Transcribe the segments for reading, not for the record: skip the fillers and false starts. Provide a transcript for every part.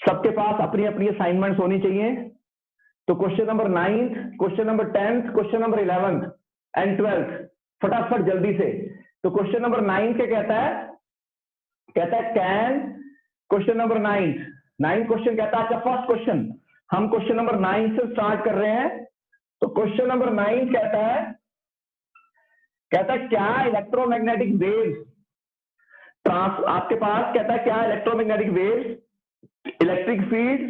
सबके पास अपनी अपनी असाइनमेंट्स होनी चाहिए। तो question number 9th, question number 10th, question number 11th and 12th फटाफट जल्दी से। तो क्वेश्चन नंबर 9 क्या कहता है कैन, क्वेश्चन नंबर 9 क्वेश्चन कहता है, अच्छा फर्स्ट क्वेश्चन हम क्वेश्चन नंबर 9 से स्टार्ट कर रहे हैं। तो क्वेश्चन नंबर 9 कहता है क्या इलेक्ट्रोमैग्नेटिक वेव्स आपके पास कहता है क्या इलेक्ट्रोमैग्नेटिक वेव्स इलेक्ट्रिक फील्ड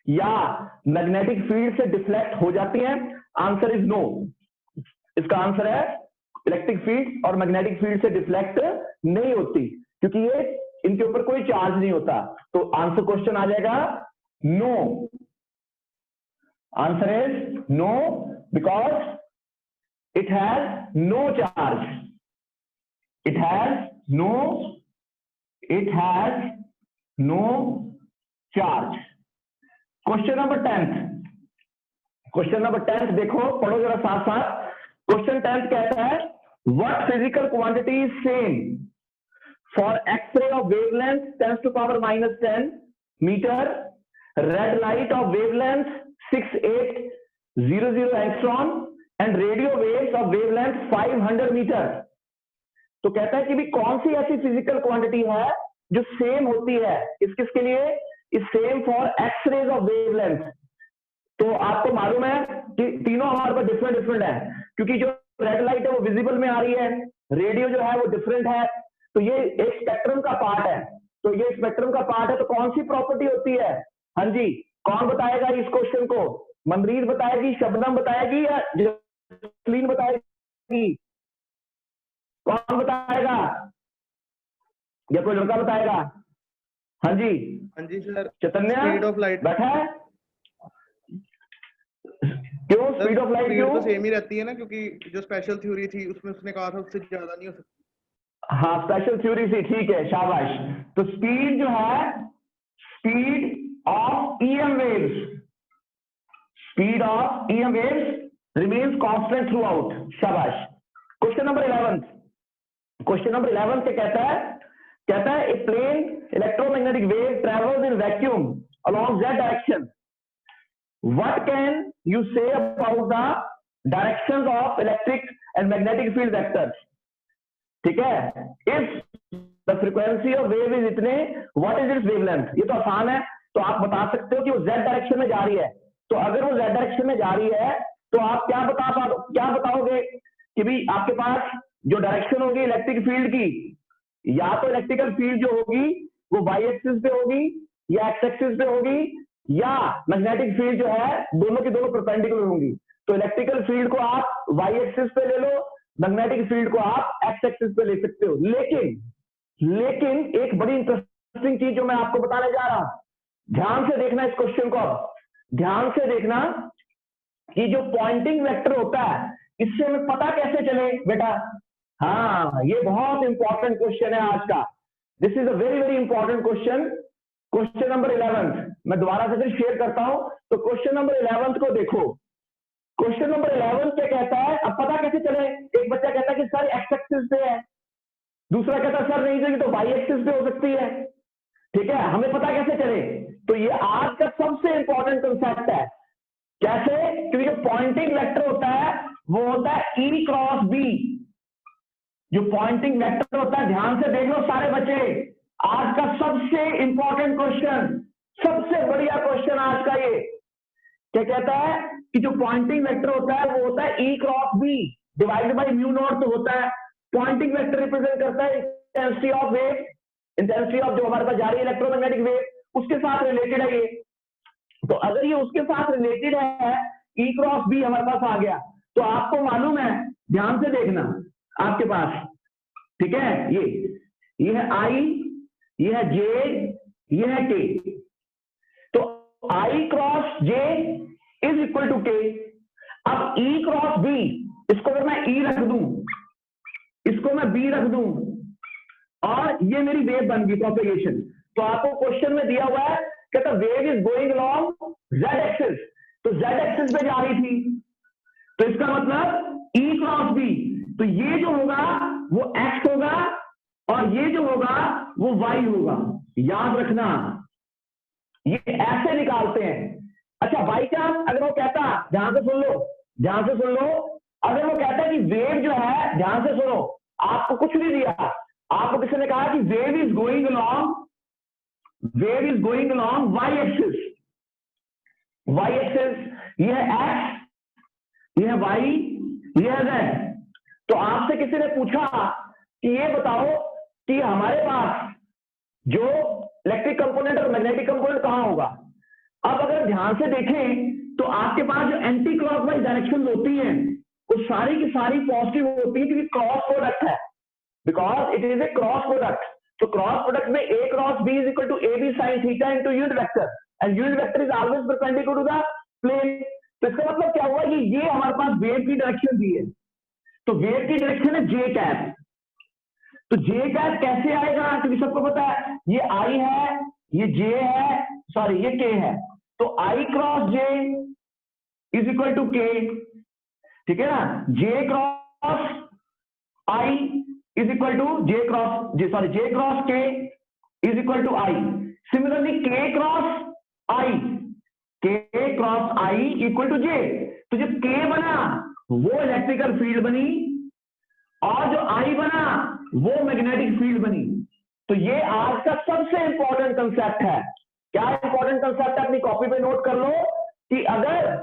या मैग्नेटिक फील्ड से डिफ्लेक्ट हो जाती हैं? Answer is no. इसका आंसर है इलेक्ट्रिक फील्ड और मैग्नेटिक फील्ड से डिफ्लेक्ट नहीं होती, क्योंकि ये इनके ऊपर कोई चार्ज नहीं होता। तो आंसर क्वेश्चन आ जाएगा no. Answer is no because it has no charge. It has no charge. Question number 10th देखो, पढ़ो जरा साथ साथ। क्वेश्चन 10th कहता है what physical quantity is same for X ray of wavelength 10⁻⁻10 metre, red light of wavelength 6800 angstrom and radio waves of wavelength 500 metre. तो कहता है कि भी कौन सी ऐसी फिजिकल क्वांटिटी है जो सेम होती है किस किस के लिए? Is same for X rays of wavelength. तो आपको मालूम है कि तीनों हमारे पास डिफरेंट है, क्योंकि जो रेड लाइट है वो विजिबल में आ रही है, रेडियो जो है वो डिफरेंट है, तो ये एक स्पेक्ट्रम का पार्ट है। तो ये स्पेक्ट्रम का पार्ट है, तो कौन सी प्रॉपर्टी होती है? हाँ जी, कौन बताएगा इस क्वेश्चन को? मनरीत बताएगी, शबनम बताएगी या जसलीन बताएगी? कौन बताएगा या कोई लड़का बताएगा? हाँ जी sir. Chaitanya speed of light बैठा है। क्यों स्पीड ऑफ लाइट? क्यों? तो सेम ही रहती है ना, क्योंकि जो स्पेशल थ्योरी थी उसमें उसने कहा था उससे ज्यादा नहीं हो सकती। हाँ स्पेशल थ्योरी से, ठीक है शाबाश। तो स्पीड जो है, speed of EM waves, speed of EM waves remains constant throughout. शाबाश। क्वेश्चन नंबर 11 से कहता है a plane electromagnetic wave travels in vacuum along z direction. What can you say about the directions of electric and magnetic field vectors? ठीक है, if the frequency of wave is इतने, what is its wavelength? ये तो आसान है, तो आप बता सकते हो कि वो z डायरेक्शन में जा रही है। तो अगर वो z डायरेक्शन में जा रही है तो आप क्या बताओगे कि भी आपके पास जो डायरेक्शन होगी इलेक्ट्रिक फील्ड की, या तो इलेक्ट्रिकल फील्ड जो होगी वो y एक्सिस पे होगी या x एक्सिस पे होगी, या मैग्नेटिक फील्ड जो है दोनों की दोनों परपेंडिकुलर होंगी। तो इलेक्ट्रिकल फील्ड को आप y एक्सिस पे ले लो, मैग्नेटिक फील्ड को आप x एक्सिस पे ले सकते हो। लेकिन एक बड़ी इंटरेस्टिंग चीज जो मैं आपको बताने जा रहा हूं, ध्यान से देखना इस क्वेश्चन को, ध्यान से देखना कि जो पॉइंटिंग वेक्टर होता है इससे हमें पता कैसे चले बेटा। हाँ, ये बहुत इंपॉर्टेंट क्वेश्चन है आज का। This is a very very important question. Question number 11 मैं दोबारा से फिर शेयर करता हूं। तो क्वेश्चन नंबर 11 को देखो। क्वेश्चन नंबर 11 क्या कहता है, अब पता कैसे चले? एक बच्चा कहता है कि सर एक्स एक्सिस पे है, दूसरा कहता है सर नहीं चाहिए तो वाई एक्सिस पे हो सकती है। ठीक है, हमें पता कैसे चले? तो ये आज का सबसे इंपॉर्टेंट कंसेप्ट है। कैसे? क्योंकि जो पॉइंटिंग वेक्टर होता है वो होता है ई क्रॉस बी। जो पॉइंटिंग वेक्टर होता है, ध्यान से देख लो सारे बच्चे, आज का सबसे इंपॉर्टेंट क्वेश्चन, सबसे बढ़िया क्वेश्चन आज का ये। क्या कहता है कि जो पॉइंटिंग वेक्टर होता है वो होता है E cross B divided by mu not. तो होता है पॉइंटिंग वेक्टर रिप्रेजेंट करता है intensity of wave, intensity of जो हमारे पास जा रही है इलेक्ट्रोमैग्नेटिक वेव, उसके साथ रिलेटेड है ये। तो अगर ये उसके साथ रिलेटेड है, ई क्रॉस बी हमारे पास आ गया, तो आपको मालूम है, ध्यान से देखना आपके पास, ठीक है, ये है आई, ये है जे, ये है के। तो i cross J is equal to k. अब ई क्रॉस बी, इसको अगर मैं ई रख दूं, इसको मैं बी रख दूं, और ये मेरी वेव बन गई प्रोपेगेशन। तो आपको क्वेश्चन में दिया हुआ है, कहता wave is going along Z axis, तो जेड एक्सिस पे जा रही थी, तो इसका मतलब ई क्रॉस बी, तो ये जो होगा वो एक्स होगा और ये जो होगा वो वाई होगा। याद रखना, ये ऐसे निकालते हैं। अच्छा बाई चांस अगर वो कहता, ध्यान से सुन लो, ध्यान से सुन लो, अगर वो कहता है कि वेव जो है, ध्यान से सुनो, आपको कुछ नहीं दिया, आपको किसी ने कहा कि wave is going along Y axis, Y axis ये है एक्स, ये है वाई, ये है जेड। तो आपसे किसी ने पूछा कि ये बताओ कि हमारे पास जो इलेक्ट्रिक कंपोनेंट और मैग्नेटिक कंपोनेंट कहां होगा। अब अगर ध्यान से देखें तो आपके पास जो एंटी क्लॉकवाइज डायरेक्शन होती हैं वो सारी की सारी पॉजिटिव होती है, क्योंकि क्रॉस प्रोडक्ट है, because it is a cross product. तो क्रॉस प्रोडक्ट में a cross b is equal to A B sine theta into unit vector, and unit vector is always perpendicular to the plane. तो इसका मतलब क्या हुआ कि ये हमारे पास वेव की डायरेक्शन दी है, तो वेव की डायरेक्शन है जे कैप। तो जे कैप कैसे आएगा, क्योंकि सबको पता है ये आई है, ये जे है, सॉरी ये के है, तो i cross J is equal to k, ठीक है ना। J cross I is equal to j cross k is equal to i. Similarly k cross i equal to j. तो जब के बना वो इलेक्ट्रिकल फील्ड बनी, और जो आई बना वो मैग्नेटिक फील्ड बनी। तो ये आज का सबसे इंपॉर्टेंट कंसेप्ट है। क्या इंपॉर्टेंट कंसेप्ट है, अपनी कॉपी पे नोट कर लो कि अगर,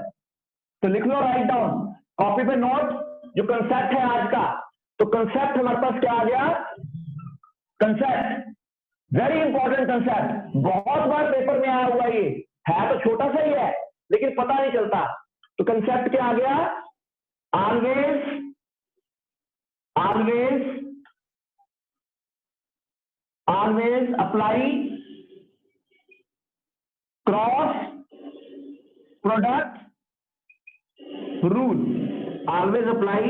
तो लिख लो, राइट डाउन, कॉपी पे नोट जो कंसेप्ट है आज का। तो कंसेप्ट हमारे पास क्या आ गया, कंसेप्ट, वेरी इंपॉर्टेंट कंसेप्ट, बहुत बार पेपर में आया हुआ, ये है तो छोटा सा ही है लेकिन पता नहीं चलता। तो कंसेप्ट क्या आ गया, always apply cross product rule, always apply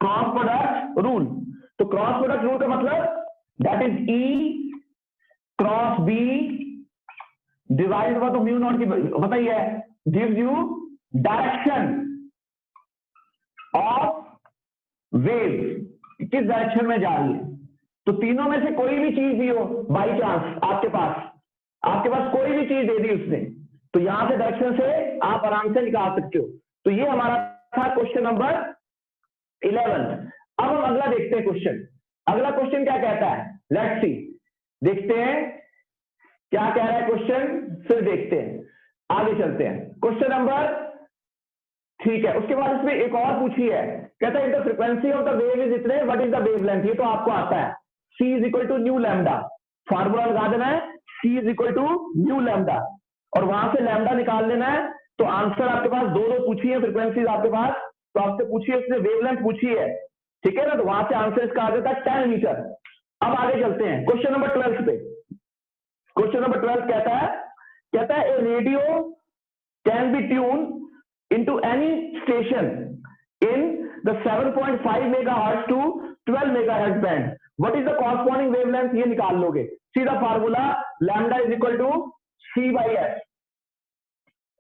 cross product rule। तो क्रॉस प्रोडक्ट रूल का मतलब that is E cross B divide हुआ तो म्यू नॉट की पता ही है, gives you direction of wave, किस डायरेक्शन में जा रही है। तो तीनों में से कोई भी चीज दी हो बाई चांस आपके पास कोई भी चीज दे दी उसने, तो यहां से डायरेक्शन से आप आराम से निकाल सकते हो। तो ये हमारा था क्वेश्चन नंबर 11। अब हम अगला देखते हैं क्वेश्चन। अगला क्वेश्चन क्या कहता है, लेट्स सी, देखते हैं क्या कह रहा है क्वेश्चन, फिर देखते हैं, आगे चलते हैं। क्वेश्चन नंबर, ठीक है, उसके बाद इसमें एक और पूछी है, कहता है the frequency of the wave is इतने, व्हाट इज द वेवलेंथ। ये तो आपको आता है, C is equal to nu lambda, formula लगा देना है, C is equal to nu lambda, और वहां से लैम्डा निकाल लेना है। तो आंसर आपके पास दो पूछी है फ्रीक्वेंसीज आपके पास, तो आपसे पूछी है, उसने वेवलेंथ पूछी है, ठीक है ना। तो वहां से आंसर इसका आ जाता है 10 मीटर। अब आगे चलते हैं क्वेश्चन नंबर 12 पे। क्वेश्चन नंबर 12 कहता है a radio can be tune into any station in the 7.5 megahertz to 12 megahertz band. What is the corresponding wavelength? ये निकाल लोगे, सीधा formula lambda is equal to C by S,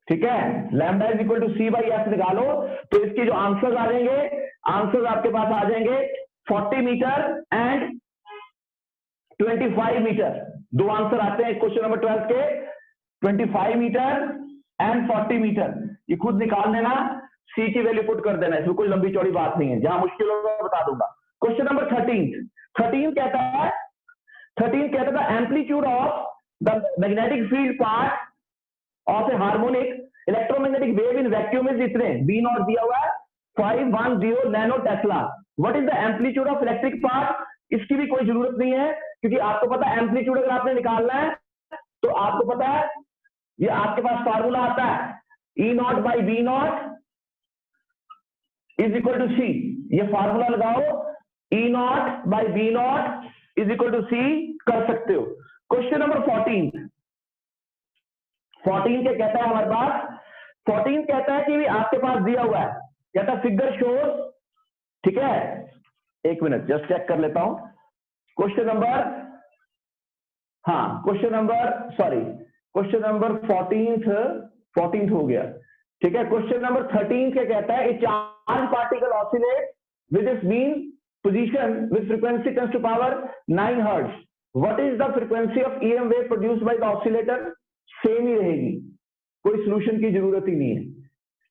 ठीक है, lambda is equal to C by S निकालो। तो इसके जो आंसर आ जाएंगे, आंसर आपके पास आ जाएंगे 40 मीटर एंड 25 मीटर। दो आंसर आते हैं क्वेश्चन नंबर 12 के, 25 मीटर एंड 40 मीटर। ये खुद निकाल देना, C की वैल्यू पुट कर देना, इसमें कोई लंबी चौड़ी बात नहीं है, जहां मुश्किल होगा बता दूंगा। क्वेश्चन नंबर 13 कहता है amplitude of the magnetic field part of A harmonic electromagnetic wave in vacuum is इतने, B नॉट दिया हुआ है 510 nano Tesla. What is the amplitude of electric part, इसकी भी कोई जरूरत नहीं है, क्योंकि आपको पता है एम्पलीट्यूड अगर आपने निकालना है तो आपको पता है ये आपके पास फार्मूला आता है, E not by B not is equal to C। ये फार्मूला लगाओ, E not by B not is equal to C, कर सकते हो। क्वेश्चन नंबर 14 क्या कहता है हमारे पास, 14 कहता है कि भी आपके पास दिया हुआ है, कहता है फिगर शोज, ठीक है, एक मिनट जस्ट चेक कर लेता हूं। क्वेश्चन नंबर 14th हो गया, ठीक है। क्वेश्चन नंबर 13 क्या कहता है, a charge particle oscillate with its mean position with frequency 10 to power 9 hertz. What is the frequency of EM wave produced by the oscillator. Same ही रहेगी, कोई सोल्यूशन की जरूरत ही नहीं है।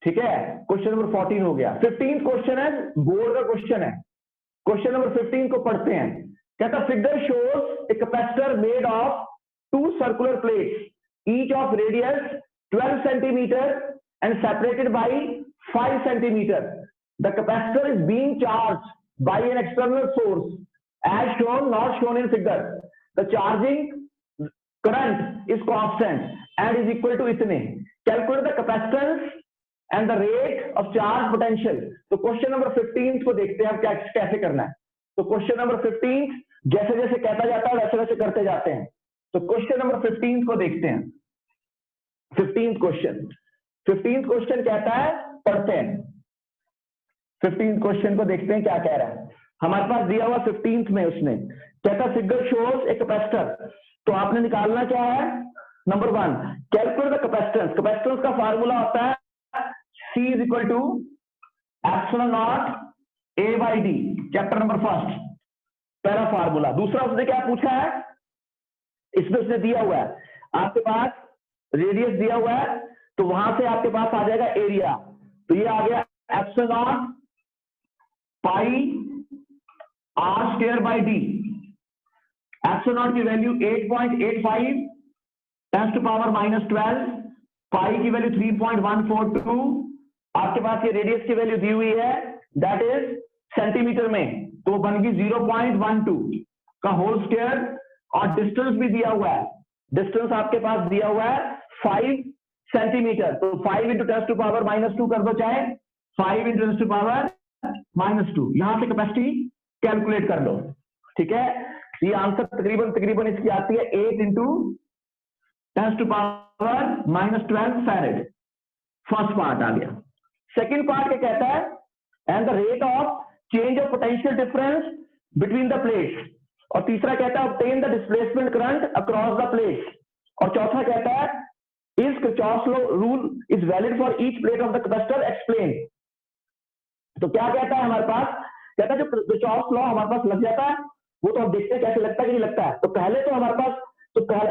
ठीक है, क्वेश्चन नंबर 14 हो गया। 15 क्वेश्चन है, बोर्ड का क्वेश्चन है। क्वेश्चन नंबर 15 को पढ़ते हैं। कहता figure shows a capacitor made of 2 circular plates each of radius 12 centimetre and separated by 5 centimetre. The capacitor is being charge by an external source as shown, not shown in figure. The charging current is constant and is equal to इतने। Calculate the capacitance and the rate of charge potential। तो question number 15 को देखते हैं अब क्या कैसे करना है। तो क्वेश्चन नंबर 15 जैसे जैसे कहता जाता है वैसे वैसे करते जाते हैं। तो क्वेश्चन नंबर 15 को देखते हैं। 15th क्वेश्चन कहता है, पढ़ते हैं 15th क्वेश्चन को, देखते हैं क्या कह रहा है। हमारे पास दिया हुआ 15th में उसने कहता फिगर शोज ए कैपेसिटर। तो आपने निकालना क्या है, number 1 calculate the capacitance. Capacitance का फार्मूला होता है C is equal to epsilon not A by D। Chapter number 1 पहला फार्मूला। दूसरा उसने क्या पूछा है, इसमें उसने दिया हुआ है आपके पास रेडियस दिया हुआ है, तो वहां से आपके पास आ जाएगा एरिया। तो ये आ गया epsilon not pi R square by D। Epsilon not की वैल्यू 8.85 10 टू पावर -12, पाई की वैल्यू 3.142। आपके पास ये रेडियस की वैल्यू दी हुई है, दैट इज सेंटीमीटर में, तो वो बन गई 0.12 का होल स्क्वायर। और डिस्टेंस भी दिया हुआ है, डिस्टेंस आपके पास दिया हुआ है 5 सेंटीमीटर। तो 5 इंटू 10 टू पावर -2 कर दो, चाहे 5 इंटू 10 टू पावर -2। यहां से कैपेसिटी कैलकुलेट कर लो। ठीक है, ये आंसर तकरीबन इसकी आती है 8 into 10 to power -12 farad. First part आ गया। सेकंड पार्ट क्या कहता है, and the rate of change of potential difference between the plates. और तीसरा कहता है obtain the displacement current across the plates. और चौथा कहता है is Kirchhoff's law rule is valid for each plate of the capacitor, explain. तो क्या कहता है हमारे पास, कहता है जो किरचॉफ्स लॉ हमारे पास लग जाता है, वो तो हम देखते हैं कैसे लगता है कि नहीं लगता है। तो पहले तो हमारे पास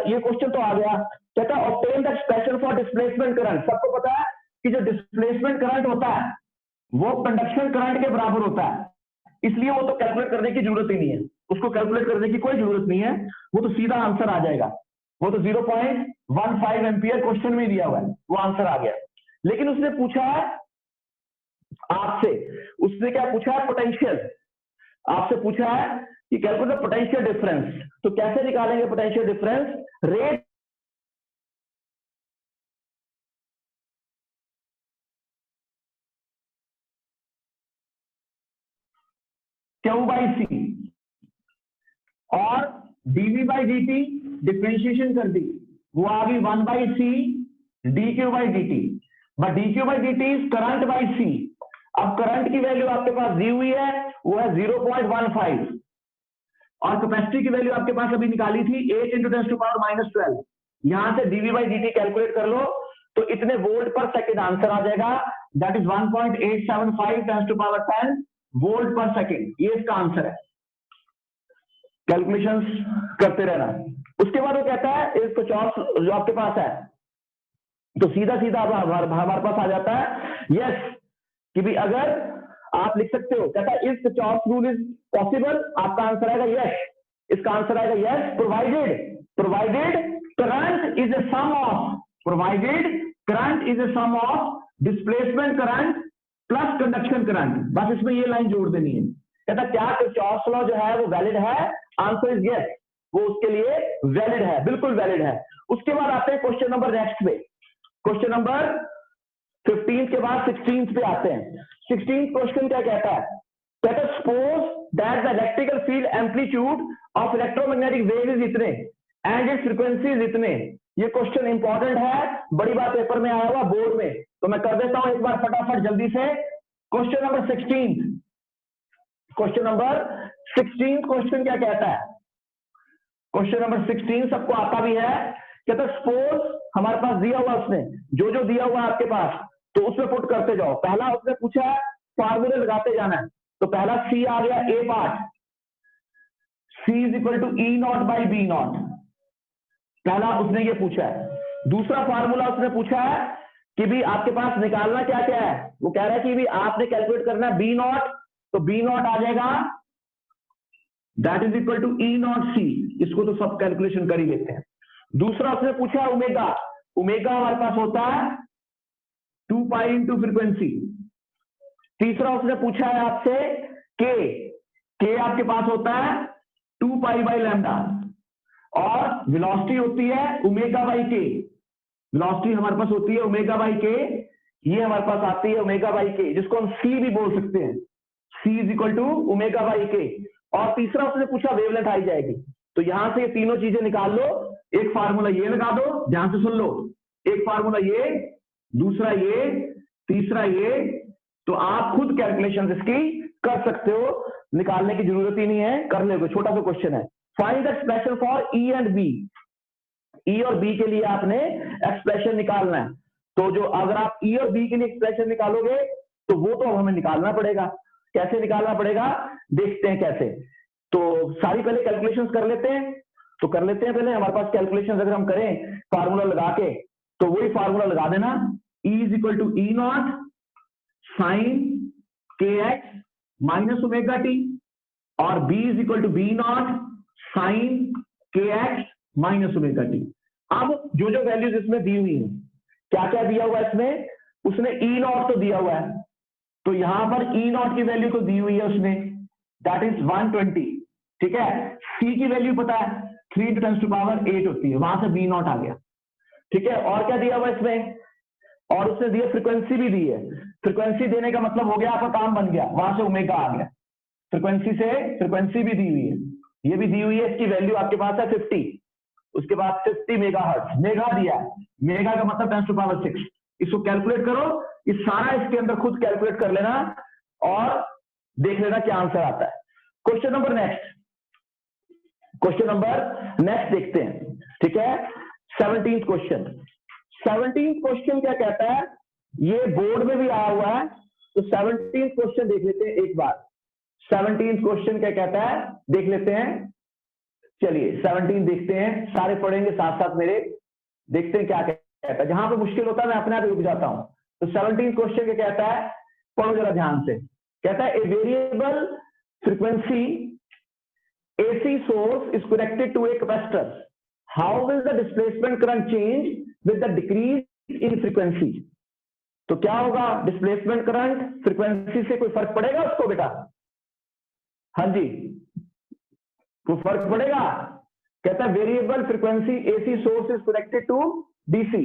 ये क्वेश्चन तो आ गया, कहता है obtain the expression for displacement current. सबको पता है कि जो डिस्प्लेसमेंट करंट होता है वो कंडक्शन करंट के बराबर होता है, इसलिए वो तो कैलकुलेट करने की जरूरत ही नहीं है, उसको कैलकुलेट करने की कोई जरूरत नहीं है, वो तो सीधा आंसर आ जाएगा। वो तो 0.15 एम्पियर क्वेश्चन में दिया हुआ है, वो आंसर आ गया। लेकिन उसने पूछा है आपसे, उसने क्या पूछा है, पोटेंशियल आपसे पूछा है कि कैलकुलेट द पोटेंशियल डिफरेंस। तो कैसे निकालेंगे potential difference, rate Q by C और dV बाई dt डिफ्रेंशिएशन कर दी, वो आ गई 1 by C dQ by dt। But dQ by dt is current by C. अब करंट की वैल्यू आपके पास दी हुई है, वो है 0.15 और कैपेसिटी की वैल्यू आपके पास अभी निकाली थी 8 इंटू 10 टू पावर -12। यहां से dV बाई dt कैलकुलेट कर लो तो इतने वोल्ट पर सेकेंड आंसर आ जाएगा, that is 1.875 10 to power 10 volt per second. ये इसका आंसर है, कैलकुलेशंस करते रहना। उसके बाद वो कहता है इसको चॉप जो आपके पास है, तो सीधा सीधा हमारे पास आ जाता है यस कि भी अगर आप लिख सकते हो, कहता है if chop rule is possible, आपका आंसर आएगा यस, इसका आंसर आएगा yes provided current is a sum of displacement current plus conduction current. बस इसमें ये लाइन जोड़ देनी है। कहता क्या किरचॉफ्स लॉ जो है वो वैलिड है, आंसर इज यस, वो उसके लिए वैलिड है, बिल्कुल वैलिड है। उसके बाद आते हैं क्वेश्चन नंबर नेक्स्ट पे, क्वेश्चन नंबर 15 के बाद 16 पे आते हैं। 16 क्वेश्चन क्या कहता है, कहता suppose that the electrical field amplitude of electromagnetic wave is इतने एंड इट्स फ्रीक्वेंसी इज इतने। ये क्वेश्चन इंपॉर्टेंट है, बड़ी बात पेपर में आया हुआ बोर्ड में, तो मैं कर देता हूं एक बार फटाफट जल्दी से। क्वेश्चन नंबर 16, क्वेश्चन क्या कहता है, क्वेश्चन नंबर 16 सबको आता भी है। कहता सपोज हमारे पास दिया हुआ, उसने जो दिया हुआ आपके पास तो उसमें पुट करते जाओ। पहला उसने पूछा है फार्मूले लगाते जाना है, तो पहला सी आ गया, A part C is equal to E0 by B0, पहला उसने ये पूछा है। दूसरा फार्मूला उसने पूछा है कि भी आपके पास निकालना क्या क्या है, वो कह रहा है कि भी आपने कैलकुलेट करना है बी नॉट, तो बी नॉट आ जाएगा that is equal to E naught C, इसको तो सब कैलकुलेशन कर ही लेते हैं। दूसरा उसने पूछा है ओमेगा, ओमेगा हमारे पास होता है 2 पाई इंटू फ्रीक्वेंसी। तीसरा उसने पूछा है आपसे के, के आपके पास होता है 2 पाई बाई लैम्डा, और वेलोसिटी होती है ओमेगा बाई के, वेलोसिटी हमारे पास होती है ओमेगा बाई के, ये हमारे पास आती है ओमेगा बाई के, जिसको हम सी भी बोल सकते हैं, C is equal to omega by k. और तीसरा उसने पूछा वेवलेंथ आई जाएगी, तो यहां से ये तीनों चीजें निकाल लो, एक फार्मूला ये लगा दो, ध्यान से सुन लो, एक फार्मूला ये, दूसरा ये, तीसरा ये, तो आप खुद कैलकुलेशन इसकी कर सकते हो, निकालने की जरूरत ही नहीं है, कर लोगे, छोटा सा क्वेश्चन है। Find the expression for E and B, E और बी के लिए आपने एक्सप्रेशन निकालना है, तो जो अगर आप ई और बी के लिए एक्सप्रेशन निकालोगे तो वो तो हमें निकालना पड़ेगा, कैसे निकालना पड़ेगा देखते हैं कैसे। तो सारी पहले कैलकुलेशंस कर लेते हैं, तो कर लेते हैं पहले, हमारे पास कैलकुलेशंस अगर हम करें फार्मूला लगा के, तो वही फार्मूला लगा देना, E is equal to E not sine K X minus omega T, और B is equal to B not sine K X minus omega T. अब जो जो वैल्यूज इसमें दी हुई है, क्या क्या दिया हुआ है इसमें, उसने ई नॉट तो दिया हुआ है, तो यहां पर ई नॉट की वैल्यू तो दी हुई है उसने, दैट इज 120, ठीक है। सी की वैल्यू पता है 3 × 10⁸ होती है, वहां से बी नॉट आ गया, ठीक है। और क्या दिया हुआ इसमें, और उसने दिया फ्रीक्वेंसी भी दी है, फ्रीक्वेंसी देने का मतलब हो गया आपका काम बन गया, वहां से ओमेगा आ गया, फ्रीक्वेंसी से फ्रीक्वेंसी भी दी हुई है, ये भी दी हुई है, इसकी वैल्यू आपके पास है 50, उसके बाद 50 मेगाहर्ट्ज, मेगा दिया है, मेगा का मतलब 10⁶, इसको कैलकुलेट करो, इस सारा इसके अंदर खुद कैलकुलेट कर लेना और देख लेना क्या आंसर आता है। क्वेश्चन नंबर नेक्स्ट देखते हैं, ठीक है। 17th क्वेश्चन, 17th क्वेश्चन क्या कहता है, ये बोर्ड में भी आया हुआ है, तो 17th क्वेश्चन देख लेते हैं एक बार। 17th क्वेश्चन क्या कहता है देख लेते हैं, चलिए 17 देखते हैं, सारे पढ़ेंगे साथ साथ मेरे, देखते हैं क्या कहता है, जहां पे मुश्किल होता है मैं अपने आप रुक जाता हूं। तो 17 क्वेश्चन क्या कहता है, पढ़ो जरा ध्यान से, कहता है a variable frequency AC source is connected to a capacitor, how will the displacement current change with the decrease in frequency? तो क्या होगा, डिस्प्लेसमेंट करंट फ्रीक्वेंसी से कोई फर्क पड़ेगा उसको बेटा, हाँ जी कोई फर्क पड़ेगा, कहता है variable frequency AC source is connected to DC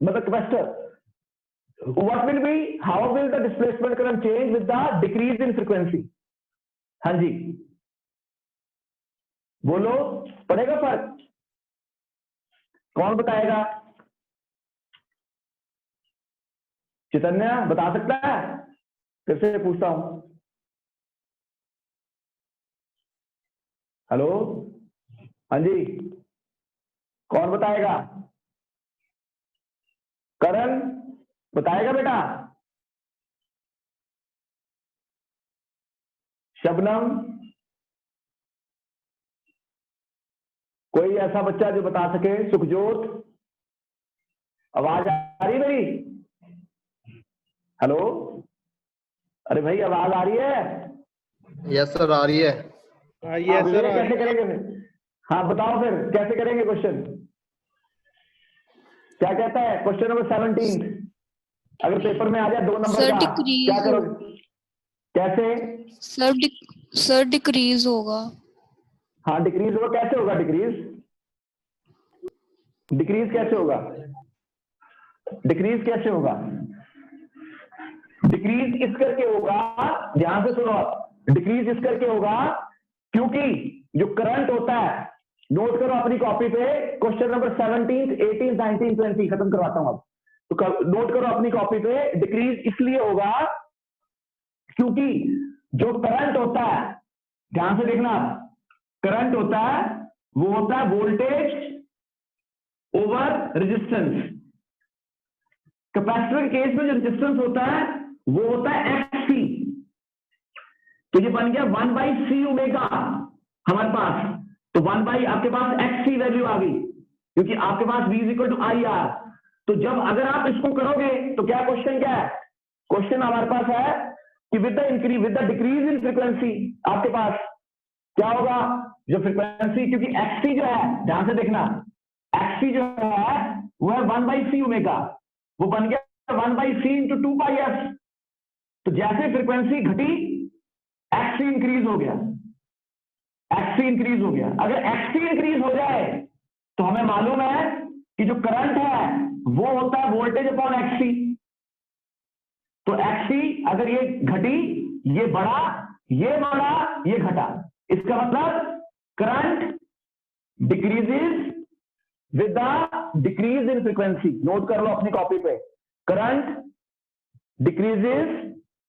मतलब capacitor, what will be, how will the displacement current change with the decrease in frequency? हाँ जी बोलो, पड़ेगा फर्क, कौन बताएगा, चैतन्य बता सकता है, फिर से पूछता हूं, हेलो हाँ जी कौन बताएगा, करण बताएगा बेटा, शबनम, कोई ऐसा बच्चा जो बता सके, सुखजोत, आवाज आ रही मेरी, हेलो, अरे भाई आवाज आ रही है, यस सर आ रही है, यस सर कैसे करेंगे फिर, हाँ बताओ फिर कैसे करेंगे क्वेश्चन, क्या कहता है क्वेश्चन नंबर 17, अगर पेपर में आ जाए 2 नंबर का क्या करोगे, कैसे सर डिक्रीज होगा, हाँ डिक्रीज होगा, कैसे होगा डिक्रीज कैसे होगा, डिक्रीज कैसे होगा, डिक्रीज इस करके होगा, ध्यान से सुनो, डिक्रीज इस करके होगा क्योंकि जो करंट होता है, नोट करो अपनी कॉपी पे, क्वेश्चन नंबर 17, 18, 19, 20 खत्म करवाता हूं अब, तो नोट करो अपनी कॉपी पे, डिक्रीज इसलिए होगा क्योंकि जो करंट होता है, ध्यान से देखना, करंट होता है वो होता है वोल्टेज ओवर रेजिस्टेंस, कैपेसिटर के केस में जो रेजिस्टेंस होता है वो होता है XC, तो ये बन गया 1/C ओमेगा हमारे पास, तो 1 बाई आपके पास XC वैल्यू आ गई, क्योंकि आपके पास V is equal to I R. तो जब अगर आप इसको करोगे तो क्या क्वेश्चन क्या है, क्वेश्चन हमारे पास है कि with the decrease in frequency आपके पास क्या होगा, जो फ्रीक्वेंसी, क्योंकि एक्ससी जो है, ध्यान से देखना, एक्ससी जो है वो है 1/c ओमेगा, वो बन गया 1/c इंटू 2πs। तो जैसे फ्रीक्वेंसी घटी एक्ससी इंक्रीज हो गया, एक्ससी इंक्रीज हो गया। अगर एक्ससी इंक्रीज हो जाए तो हमें मालूम है कि जो करंट है वो होता है वोल्टेज अपॉन एक्ससी। तो एक्ससी अगर ये घटी, ये बढ़ा, ये घटा, इसका मतलब current decreases with the decrease in frequency. Note कर लो अपनी कॉपी पे, current decreases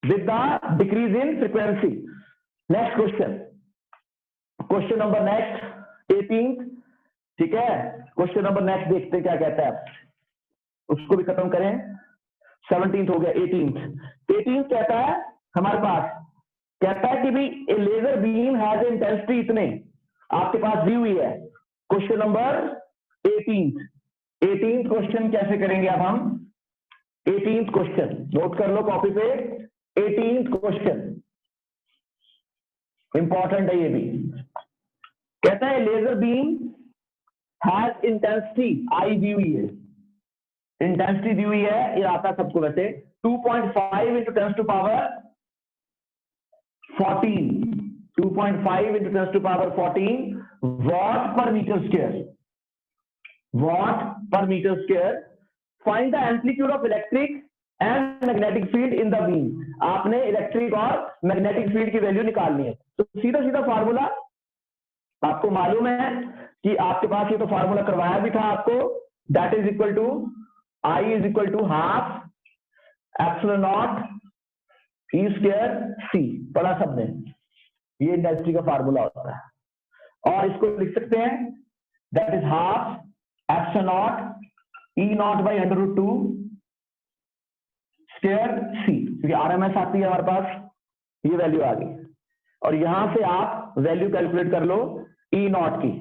with the decrease in frequency. Next question, question number next 18, ठीक है। क्वेश्चन नंबर नेक्स्ट देखते हैं क्या कहता है, उसको भी खत्म करें। 17 हो गया, 18 कहता है हमारे पास, कहता है कि भाई ए लेजर बीम हैज इंटेंसिटी इतने, आपके पास दी हुई है। क्वेश्चन नंबर 18 क्वेश्चन कैसे करेंगे अब हम, 18 क्वेश्चन नोट कर लो कॉपी पे। 18 क्वेश्चन इंपॉर्टेंट है ये भी। कहता है laser beam has intensity I दी हुई है, इंटेंसिटी दी हुई है, ये आता है सबको वैसे 2.5 into 10 to power 14, 2.5 into 10 to power 14 watt per metre square, watt per metre square. Find the amplitude of electric and magnetic field in the beam. आपने इलेक्ट्रिक और मैग्नेटिक फील्ड की वैल्यू निकालनी है। तो सीधा सीधा फार्मूला आपको मालूम है कि आपके पास ये तो फार्मूला करवाया भी था आपको, that is equal to I is equal to half epsilon not E square C, पढ़ा सबने, ये इंटेंसिटी का फार्मूला होता है। और इसको लिख सकते हैं that is half epsilon not E not by √2 square C, क्योंकि आरएमएस आती है हमारे पास, ये वैल्यू आ गई। और यहां से आप वैल्यू कैलकुलेट कर लो ई नॉट की,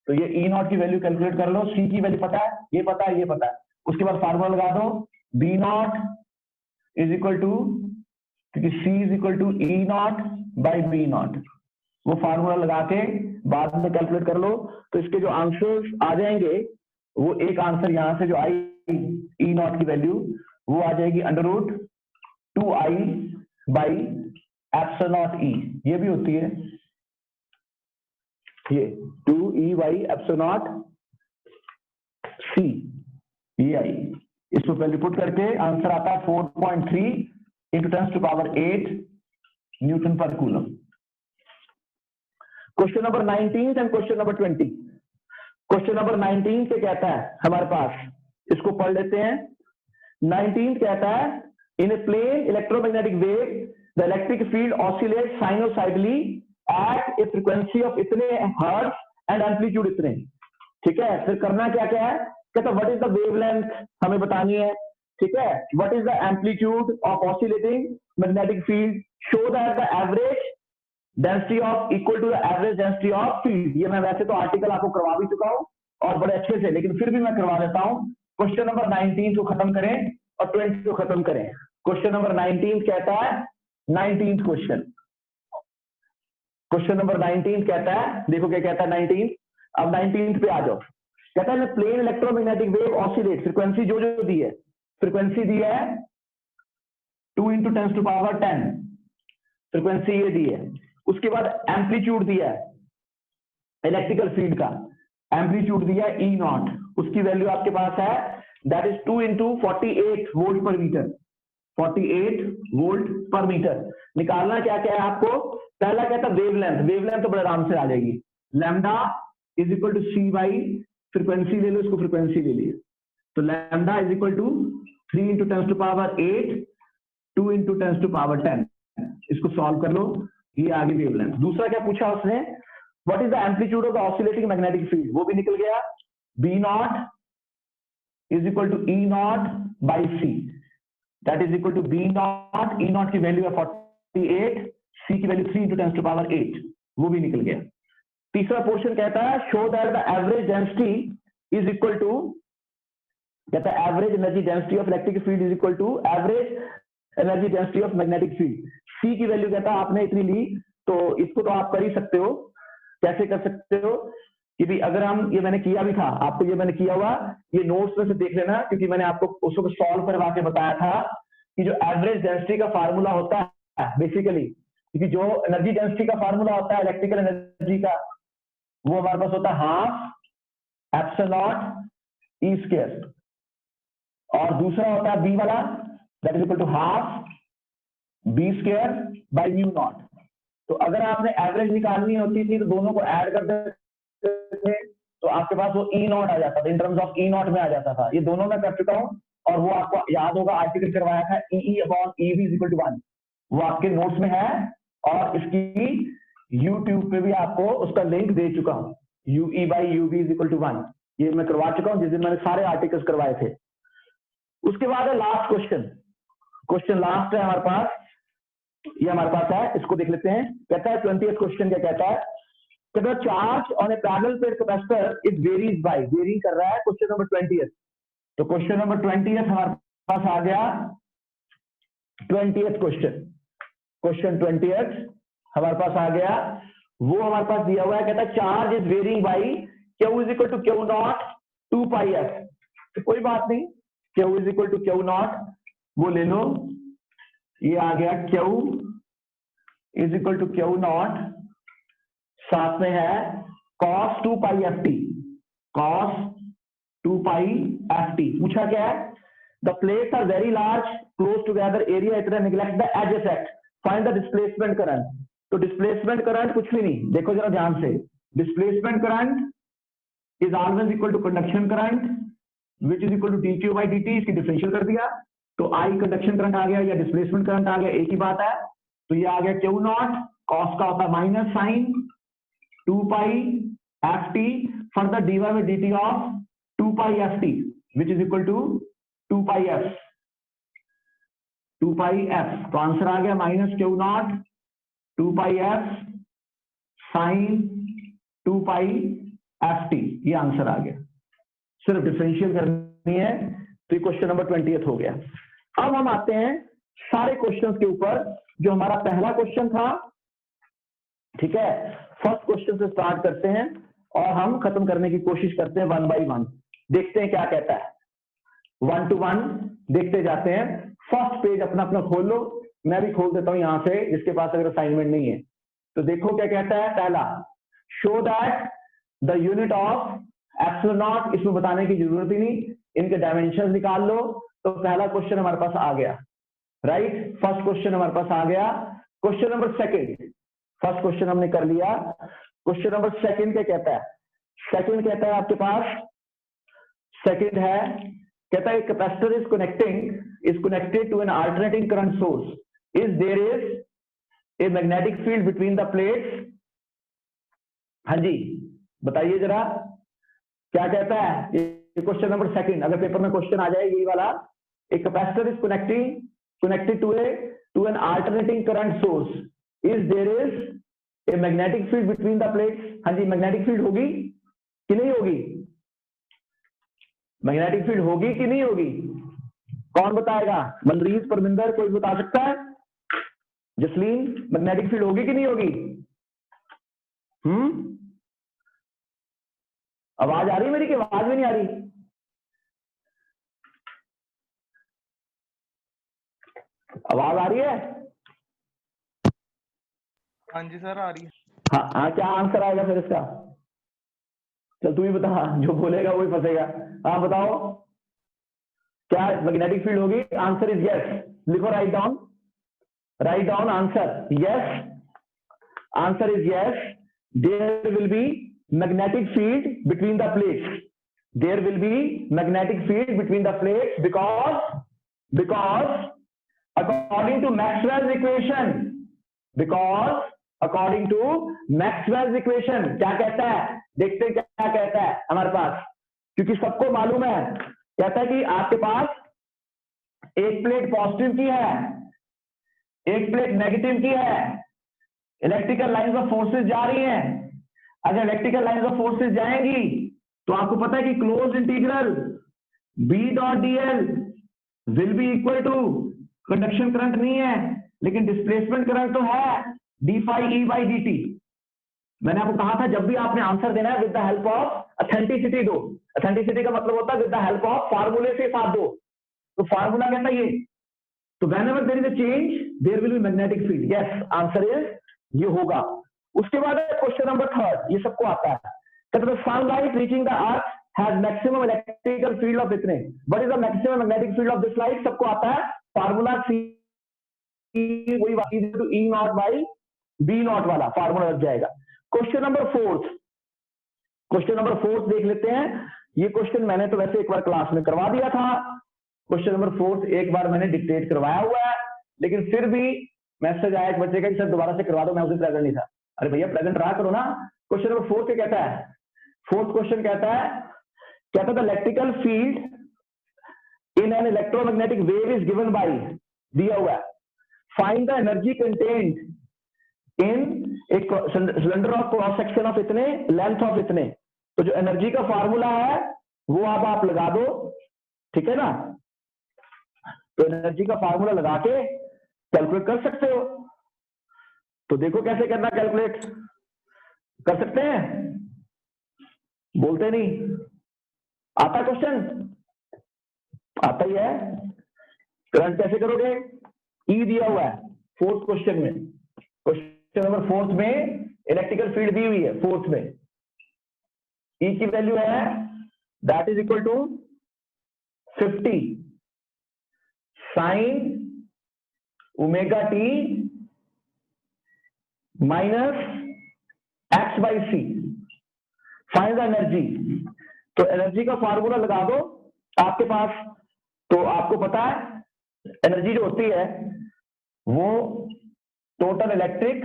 तो ये ई नॉट की वैल्यू कैलकुलेट कर लो। सी की वैल्यू पता है, ये पता है, ये पता है। उसके बाद फार्मूला लगा दो B not is equal to, क्योंकि C is equal to E not by B naught, वो फार्मूला लगा के बाद में कैलकुलेट कर लो। तो इसके जो आंसर्स आ जाएंगे, वो एक आंसर यहां से जो आई ई नॉट की वैल्यू वो आ जाएगी √2i बाई एप्सिलॉन नॉट ई, ये भी होती है ये 2e बाई एप्सिलॉन नॉट सी, ये आई। इसको वैल्यू पुट करके आंसर आता है 4.3 इंटू 10 टू पावर 8 न्यूटन पर coulomb. Question number 19 and question number 20। Question number 19 से कहता है हमारे पास, इसको पढ़ लेते हैं। 19 कहता है in a plane electromagnetic wave the electric field oscillate sinusoidally at a frequency of इतने हर्ट्ज एंड एम्पलीट्यूड इतने, ठीक है। फिर करना क्या क्या है, कहता व्हाट इज द वेवलेंथ हमें बतानी है, ठीक है। What is the amplitude of oscillating magnetic field, show that the average density of equal to the average density of field. ये मैं वैसे तो आर्टिकल आपको करवा भी चुका हूं और बड़े अच्छे से, लेकिन फिर भी मैं करवा देता हूं। क्वेश्चन नंबर 19 को खत्म करें और 20 को खत्म करें। क्वेश्चन नंबर 19 कहता है, 19th क्वेश्चन, क्वेश्चन नंबर 19 कहता है, देखो क्या कहता है 19। अब 19th पे आ जाओ। कहता है plane electromagnetic wave oscillate, frequency जो जो दी है, फ्रीक्वेंसी दी है 2 इंटू 10 टू पावर 10, फ्रीक्वेंसी ये दी है। उसके बाद एम्पलीट्यूड दिया है इलेक्ट्रिकल फील्ड का, एम्पलीट्यूड दिया है ई नॉट, उसकी वैल्यू आपके पास है दैट इज 2 इंटू 48 वोल्ट पर मीटर, 48 वोल्ट पर मीटर। निकालना क्या क्या है आपको, पहला कहता है वेवलेंथ, वेवलेंथ तो बड़े आराम से आ जाएगी, lambda is equal to C by frequency ले लो, इसको फ्रीक्वेंसी ले लिए, तो lambda is equal to 3 into 10 to power 8 2 into 10 to power 10, इसको सॉल्व कर लो, ये आगे वेवलेंथ। दूसरा क्या पूछा उसने, what is the amplitude of the oscillating magnetic field, वो भी निकल गया, B not is equal to E not by C, that is equal to B not, E not की वैल्यू है 48, सी की वैल्यू 3 इंटू 10 टू पावर 8, वो भी निकल गया। तीसरा पोर्शन कहता है show that the average density is equal to, कहता है average energy density of electric field is equal to average energy density of magnetic field. C की वैल्यू कहता है आपने इतनी ली, तो इसको तो आप कर ही सकते हो। कैसे कर सकते हो कि भी अगर हम, ये मैंने किया भी था, आपको ये मैंने किया हुआ, ये नोट्स में से देख लेना, क्योंकि मैंने आपको उसको सॉल्व करवा के बताया था कि जो एवरेज डेंसिटी का फार्मूला होता है बेसिकली, क्योंकि जो एनर्जी डेंसिटी का फार्मूला होता है इलेक्ट्रिकल एनर्जी का, वो हमारे पास होता है half epsilon not E square, और दूसरा होता है बी वाला, that is equal to half B square by mu not. तो अगर आपने एवरेज निकालनी होती थी तो दोनों को ऐड कर देते थे, तो आपके पास वो ई नॉट आ जाता था, in terms of E not में आ जाता था। ये दोनों मैं कर चुका हूं, और वो आपको याद होगा आर्टिकल करवाया था E upon E V is equal to 1, वो आपके नोट्स में है, और इसकी यूट्यूब पे भी आपको उसका लिंक दे चुका हूं, U E by U B is equal to 1, ये मैं करवा चुका हूं जिस दिन मैंने सारे आर्टिकल्स करवाए थे। उसके बाद है लास्ट क्वेश्चन, क्वेश्चन लास्ट है हमारे पास, ये हमारे पास है, इसको देख लेते हैं। कहता है 20th क्वेश्चन क्या कहता है, कहता है charge on a parallel plate capacitor is varies by, vary कर रहा है, क्वेश्चन नंबर 20th। तो क्वेश्चन नंबर 20th हमारे पास आ गया, 20th क्वेश्चन, क्वेश्चन 20th हमारे पास आ गया, वो हमारे पास दिया हुआ है, कहता है charge is varying by q is equal to q not 2 pi F. तो कोई बात नहीं, q is equal to q naught वो ले लो, ये आ गया q is equal to q naught, साथ में है cos 2 pi F t, cos 2 pi F t. पूछा क्या है, the plates are very large close together, area इतना, neglect the edge effect, find the displacement current. तो डिस्प्लेसमेंट करंट कुछ भी नहीं, देखो जरा ध्यान से, displacement current is always equal to conduction current which is equal to D Q by D T, इसकी डिफरेंशियल कर दिया, तो आई कंडक्शन करंट आ गया या डिस्प्लेसमेंट करंट आ गया, एक ही बात है। तो ये आ गया क्यू नॉट, कॉस का होता है minus sine 2 pi F T, further D Y by D T of 2 pi F T which is equal to 2 pi F, 2 pi F. तो आंसर आ गया minus Q not 2 pi F sine 2 pi F T, ये answer आ गया। सिर्फ differential करनी है, तो ये क्वेश्चन नंबर 20th हो गया। अब हम आते हैं सारे क्वेश्चंस के ऊपर, जो हमारा पहला क्वेश्चन था, ठीक है, फर्स्ट क्वेश्चन से स्टार्ट करते हैं और हम खत्म करने की कोशिश करते हैं 1 बाई 1, देखते हैं क्या कहता है, 1 to 1 देखते जाते हैं। फर्स्ट पेज अपना अपना खोल लो, मैं भी खोल देता हूं यहां से, जिसके पास अगर असाइनमेंट नहीं है तो देखो क्या कहता है। पहला, show that the unit of epsilon not, इसमें बताने की जरूरत ही नहीं, इनके डायमेंशन निकाल लो। तो पहला क्वेश्चन हमारे पास आ गया, राइट, फर्स्ट क्वेश्चन हमारे पास आ गया। Question number second, first question हमने कर लिया, क्वेश्चन नंबर सेकंड क्या कहता है, सेकंड कहता है आपके पास, सेकंड है, कहता है capacitor is connected to an alternating current source, is there is a magnetic field between the plates. हाँ जी, बताइए जरा क्या कहता है ये क्वेश्चन नंबर सेकंड। अगर पेपर में क्वेश्चन आ जाए यही वाला, एक capacitor is connected to an alternating current source, is there is a magnetic field between the plates. हाँ जी, मैग्नेटिक फील्ड होगी कि नहीं होगी, मैग्नेटिक फील्ड होगी कि नहीं होगी, कौन बताएगा, मनरीज, परमिंदर, कोई बता सकता है, जसलीन, मैग्नेटिक फील्ड होगी कि नहीं होगी? आवाज आ रही है मेरी कि आवाज भी नहीं आ रही? आवाज आ रही है? हाँ जी सर, आ रही है। हाँ हाँ, क्या आंसर आएगा फिर इसका? चल तू ही बता, जो बोलेगा वही फंसेगा। हाँ बताओ, क्या मैग्नेटिक फील्ड होगी? Answer is yes. लिखो, write down answer, yes, answer is yes. There will be magnetic field between the plates, there will be magnetic field between the plates because according to Maxwell's equation, क्या कहता है, देखते हैं क्या कहता है हमारे पास, क्योंकि सबको मालूम है, कहता है कि आपके पास एक प्लेट पॉजिटिव की है, एक प्लेट नेगेटिव की है, इलेक्ट्रिकल लाइंस ऑफ फोर्सेस जा रही हैं। अगर इलेक्ट्रिकल लाइंस ऑफ फोर्सेस जाएंगी तो आपको पता है कि close integral B dot dl will be equal to, conduction current नहीं है लेकिन डिस्प्लेसमेंट करंट तो है, d phi E by dt। मैंने आपको कहा था जब भी आपने आंसर देना है with the help of authenticity दो। अथेंटिसिटी का मतलब होता है विद द हेल्प ऑफ फार्मूले से साथ दो। तो फार्मूला कहता है ये, तो whenever there is a change there will be magnetic field। yes, answer is ये होगा। उसके बाद क्वेश्चन नंबर 3, ये सबको आता है, कहते हैं sunlight reaching the earth has maximum electrical field of इतने, what is the maximum magnetic field of this light, सबको आता है फार्मूला C वही to E not by B naught वाला फार्मूला लग जाएगा। क्वेश्चन नंबर 4, क्वेश्चन नंबर 4 देख लेते हैं। ये क्वेश्चन मैंने तो वैसे एक बार क्लास में करवा दिया था। क्वेश्चन नंबर 4 एक बार मैंने डिक्टेट करवाया हुआ है, लेकिन फिर भी मैसेज आया एक बच्चे का कि सर दोबारा से करवा दो, मैं उस दिन प्रेजेंट नहीं था। अरे भैया प्रेजेंट रहा करो ना। क्वेश्चन नंबर 4 क्या कहता है? फोर्थ क्वेश्चन कहता है the electrical field in an electromagnetic wave is given by, दिया हुआ है, find the energy contained in एक cylinder of cross section of इतने, लेंथ ऑफ इतने। तो जो एनर्जी का फार्मूला है वो अब आप लगा दो, ठीक है ना। तो एनर्जी का फार्मूला लगा के कैलकुलेट कर सकते हो। तो देखो कैसे करना, कैलकुलेट कर सकते हैं, बोलते नहीं। आता क्वेश्चन, आता ही है। करंट कैसे करोगे? ई दिया हुआ है फोर्थ क्वेश्चन में, क्वेश्चन नंबर 4 में इलेक्ट्रिकल फील्ड दी हुई है। 4 में ई की वैल्यू है that is equal to 50 sine omega T minus X by C. Find the energy. तो एनर्जी का फार्मूला लगा दो आपके पास। तो आपको पता है एनर्जी जो होती है वो total electric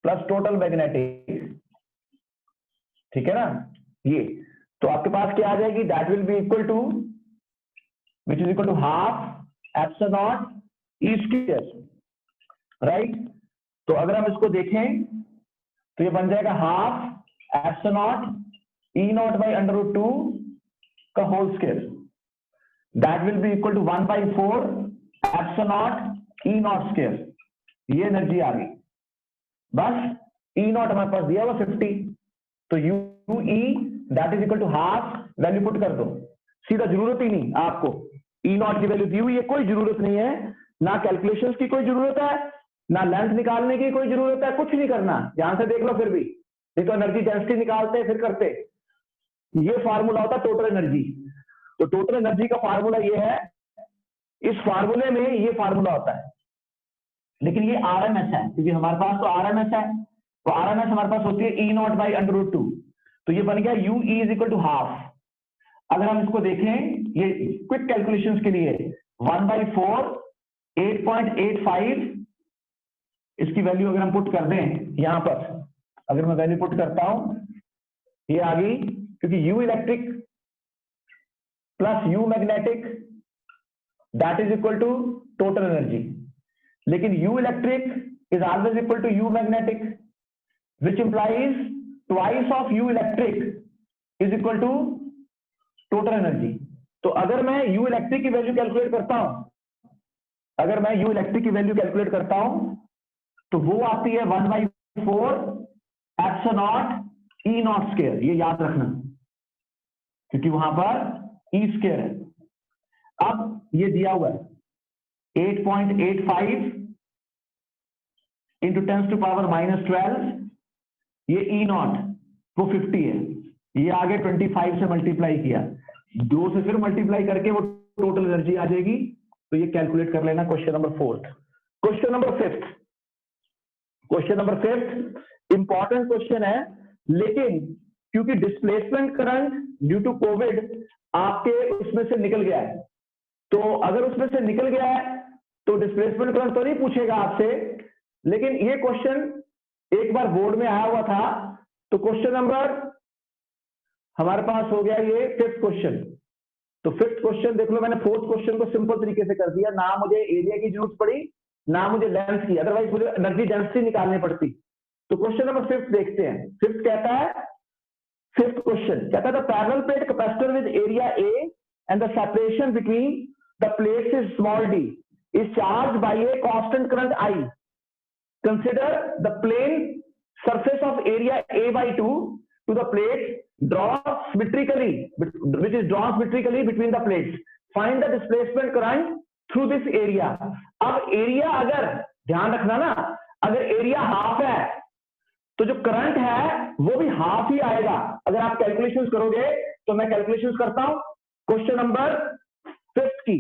plus total magnetic, ठीक है ना। ये तो आपके पास क्या आ जाएगी, that will be equal to, which is equal to half epsilon not E square, right. तो अगर हम इसको देखें तो ये बन जाएगा half epsilon not E not by √2 का whole square, that will be equal to 1/4 epsilon not E not square. ये एनर्जी आ गई। बस ई नॉट हमारे पास दिया हुआ 50, तो U E that is equal to half, value put कर दो सीधा, जरूरत ही नहीं आपको। ई नॉट की वैल्यू दी हुई है, कोई जरूरत नहीं है, ना कैलकुलेशंस की कोई जरूरत है, ना लेंथ निकालने की कोई जरूरत है, कुछ नहीं करना। ध्यान से देख लो फिर भी, नहीं तो एनर्जी डेंसिटी निकालते फिर करते। ये फार्मूला होता है टोटल एनर्जी। तो टोटल एनर्जी का फार्मूला ये है, इस फार्मूले में ये फार्मूला होता है, लेकिन ये आरएमएस है, क्योंकि हमारे पास तो आरएमएस है। तो आरएमएस हमारे पास होती है ई नॉट बाई √2, तो ये बन गया U E is equal to half. अगर हम इसको देखें, ये क्विक कैलकुलेशंस के लिए 1/4 8.85, इसकी वैल्यू अगर हम पुट कर दें यहां पर, अगर मैं वैल्यू पुट करता हूं, ये आ गई, क्योंकि U electric plus U magnetic that is equal to total energy, लेकिन U electric is always equal to U magnetic, which implies twice of U electric is equal to total energy. तो अगर मैं यू इलेक्ट्रिक की value calculate करता हूं, अगर मैं U electric की वैल्यू कैलकुलेट करता हूं, तो वो आती है 1/4 epsilon not E not square. ये याद रखना, क्योंकि वहां पर ई स्क्वायर है। अब ये दिया हुआ है 8.85 इंटू 10⁻⁻12, ये ई नॉट वो 50 है, ये आगे 25 से मल्टीप्लाई किया, 2 से फिर मल्टीप्लाई करके वो टोटल एनर्जी आ जाएगी। तो ये कैलकुलेट कर लेना। Question number 4। Question number 5, question number 5 important question है, लेकिन क्योंकि displacement current due to Covid आपके उसमें से निकल गया है, तो अगर उसमें से निकल गया है तो डिस्प्लेसमेंट करंट तो नहीं पूछेगा आपसे, लेकिन ये क्वेश्चन एक बार बोर्ड में आया हुआ था। तो क्वेश्चन नंबर हमारे पास हो गया ये 5th क्वेश्चन। तो 5th क्वेश्चन देख लो, मैंने 4th क्वेश्चन को सिंपल तरीके से कर दिया, ना मुझे एरिया की जरूरत पड़ी ना मुझे लेंथ की, अदरवाइज मुझे एनर्जी डेंसिटी निकालनी पड़ती। तो क्वेश्चन नंबर 5th देखते हैं। 5th कहता है फिफ्थ क्वेश्चन कहता है the parallel plate capacitor with area A and the separation between the plates is small D is charge by a constant current I. Consider the plane surface of area A by 2 to the plates drawn symmetrically, which is drawn symmetrically between the plates. Find the displacement current through this area. अब area, अगर ध्यान रखना ना, अगर area half है तो जो current है वो भी हाफ ही आएगा. अगर आप कैलकुलेशंस करोगे तो मैं कैलकुलेशंस करता हूं क्वेश्चन नंबर 5 की.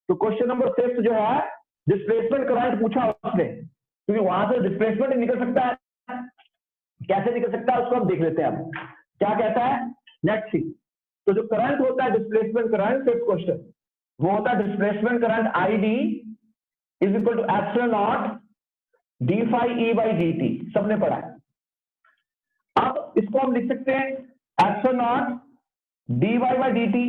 तो क्वेश्चन नंबर 5 जो है डिस्प्लेसमेंट करंट पूछा उसने, क्योंकि वहां से डिस्प्लेसमेंट निकल सकता है. कैसे निकल सकता है उसको हम देख लेते हैं. अब क्या कहता है, लेट्स सी. तो जो करंट होता है डिस्प्लेसमेंट करंट, फिफ्थ क्वेश्चन, वो होता है displacement current I D is equal to epsilon not D phi E by D T. सबने पढ़ा है. अब इसको हम लिख सकते हैं epsilon not D Y by D T.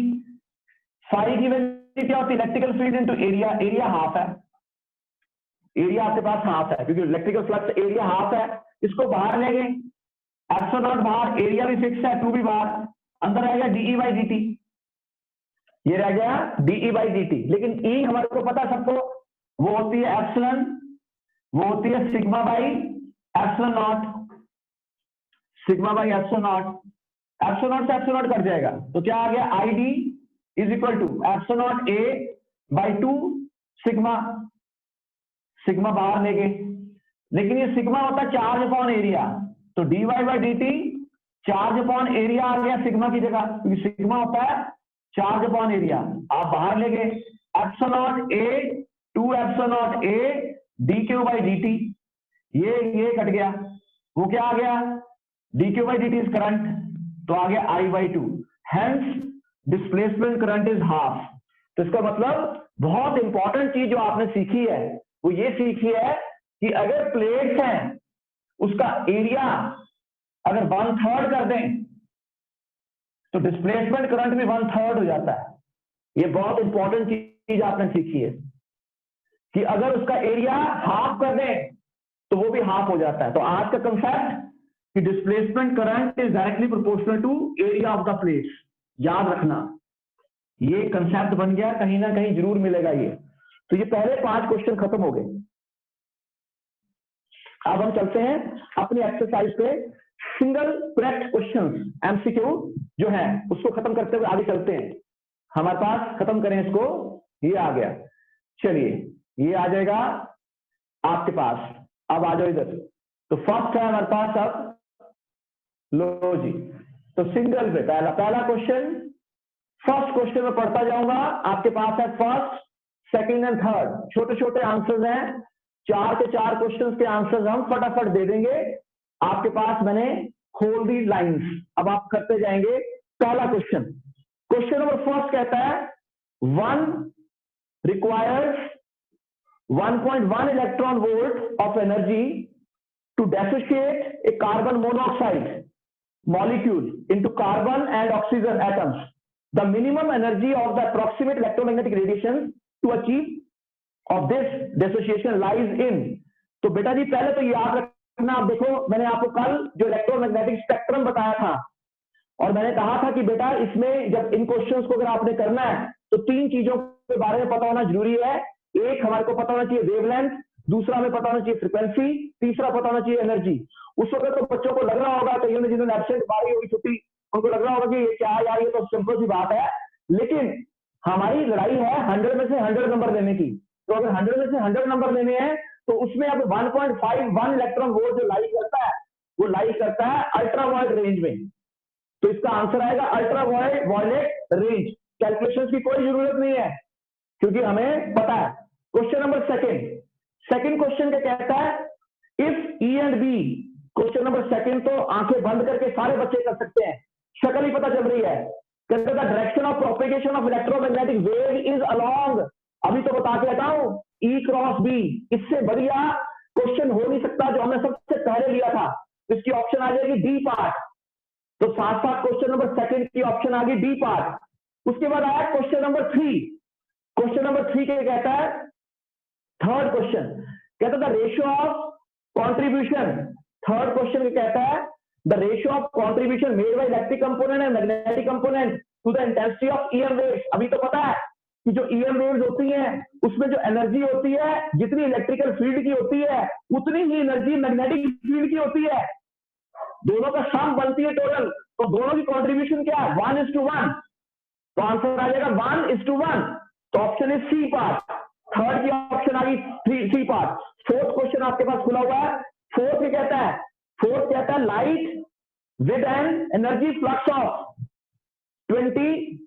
Phi की वैल्यू क्या होती है, electrical field into area. Area half है, एरिया आपके पास हाफ है क्योंकि इलेक्ट्रिकल फ्लक्स एरिया हाफ है. इसको बाहर ले गए, एप्सिलॉन नॉट बाहर, एरिया भी फिक्स है, 2 भी बाहर, अंदर रहेगा डीई बाई डी टी. ये रह गया डीई बाई डी टी. लेकिन ई हमारे को पता सबको, वो होती है एप्सिलॉन, वो होती है sigma by epsilon naught, sigma by epsilon naught. Epsilon naught से एप्सिलॉन नॉट कट जाएगा तो क्या आ गया, I D is equal to epsilon naught A by 2 sigma. Sigma बाहर ले गए, लेकिन ये सिग्मा होता है चार्ज अपॉन एरिया. तो D Y by D T charge upon area आ गया सिग्मा की जगह, क्योंकि सिग्मा होता है चार्ज अपॉन एरिया. आप बाहर ले गए epsilon naught A 2 epsilon naught A D Q by D T. ये कट गया, वो क्या आ गया, D Q by D T is current, तो आ गया I by 2. Hence displacement current is half. तो इसका मतलब बहुत इंपॉर्टेंट चीज जो आपने सीखी है वो ये सीखी है कि अगर प्लेट्स हैं उसका एरिया अगर 1/3 कर दें तो डिस्प्लेसमेंट करंट भी 1/3 हो जाता है. ये बहुत इंपॉर्टेंट चीज आपने सीखी है कि अगर उसका एरिया हाफ कर दें तो वो भी हाफ हो जाता है. तो आज का कंसेप्ट कि displacement current is directly proportional to area of the plates, याद रखना. ये कंसेप्ट बन गया, कहीं ना कहीं जरूर मिलेगा ये. तो ये पहले 5 क्वेश्चन खत्म हो गए. अब हम चलते हैं अपनी एक्सरसाइज पे. सिंगल करेक्ट क्वेश्चंस एमसीक्यू जो है उसको खत्म करते हुए आगे चलते हैं. हमारे पास खत्म करें इसको, ये आ गया. चलिए ये आ जाएगा आपके पास. अब आ जाओ इधर. तो फर्स्ट है हमारे पास, अब लो जी. तो सिंगल पे पहला क्वेश्चन, फर्स्ट क्वेश्चन में पढ़ता जाऊंगा. आपके पास है फर्स्ट, सेकंड एंड थर्ड, छोटे छोटे आंसर्स हैं. 4 के 4 क्वेश्चंस के आंसर्स हम फटाफट दे देंगे. आपके पास मैंने खोल दी लाइंस, अब आप करते जाएंगे. पहला क्वेश्चन, क्वेश्चन नंबर फर्स्ट कहता है 1 requires 1.1 electron volt of energy to dissociate a carbon monoxide molecule into carbon and oxygen atoms. The minimum energy of the approximate electromagnetic radiation to achieve of this dissociation lies in. तो बेटा जी पहले तो याद रखना, आप देखो मैंने आपको कल जो इलेक्ट्रोमैग्नेटिक स्पेक्ट्रम बताया था और मैंने कहा था कि बेटा इसमें जब इन क्वेश्चंस को अगर आपने करना है तो 3 चीजों के बारे में पता होना जरूरी है. एक हमारे को पता होना चाहिए वेवलेंथ, दूसरा हमें पता होना चाहिए फ्रीक्वेंसी, तीसरा पता होना चाहिए एनर्जी. उस वक्त तो बच्चों को लग रहा होगा, कईयों ने जिन्होंने एब्सेंट मारी होगी छुट्टी, उनको लग रहा होगा कि ये क्या यार, ये तो सिंपल सी बात है. लेकिन हमारी लड़ाई है 100 में से 100 नंबर लेने की. तो अगर 100 में से 100 नंबर लेने हैं तो उसमें अब 1.51 इलेक्ट्रॉन वोल्ट जो लाई करता है वो लाई करता है अल्ट्रा वायलेट रेंज में. तो इसका आंसर आएगा अल्ट्रा वायलेट रेंज. कैलकुलेशंस की कोई जरूरत नहीं है क्योंकि हमें पता है. क्वेश्चन नंबर सेकंड क्वेश्चन क्या कहता है, if E and B. Question number second तो आंखें बंद करके सारे बच्चे कर सकते हैं, शक्ल ही पता चल रही है. कहते हैं the direction of propagation of electromagnetic wave is along. अभी तो बता के हटाऊं, ई क्रॉस बी. इससे बढ़िया क्वेश्चन हो नहीं सकता जो हमने सबसे पहले लिया था. इसकी ऑप्शन आ जाएगी डी पार्ट. तो साथ साथ क्वेश्चन नंबर सेकंड की ऑप्शन आ गई डी पार्ट. उसके बाद आया क्वेश्चन नंबर 3. क्वेश्चन नंबर 3 क्या कहता है, थर्ड क्वेश्चन कहता है the ratio of contribution. Third question कहता है the ratio of contribution made by electric component and magnetic component to the intensity of EM waves. अभी तो पता है कि जो EM waves होती हैं उसमें जो एनर्जी होती है जितनी इलेक्ट्रिकल फील्ड की होती है उतनी ही एनर्जी मैग्नेटिक फील्ड की होती है, दोनों का सम बनती है टोटल। तो दोनों की कॉन्ट्रीब्यूशन क्या है? 1:1। तो आंसर आ जाएगा 1:1। तो option is C part. Third की ऑप्शन आ गई सी पार्ट। फोर्थ क्वेश्चन आपके पास खुला हुआ है। फोर्थ क्या कहता है? फोर्थ कहता है light with an energy flux of 20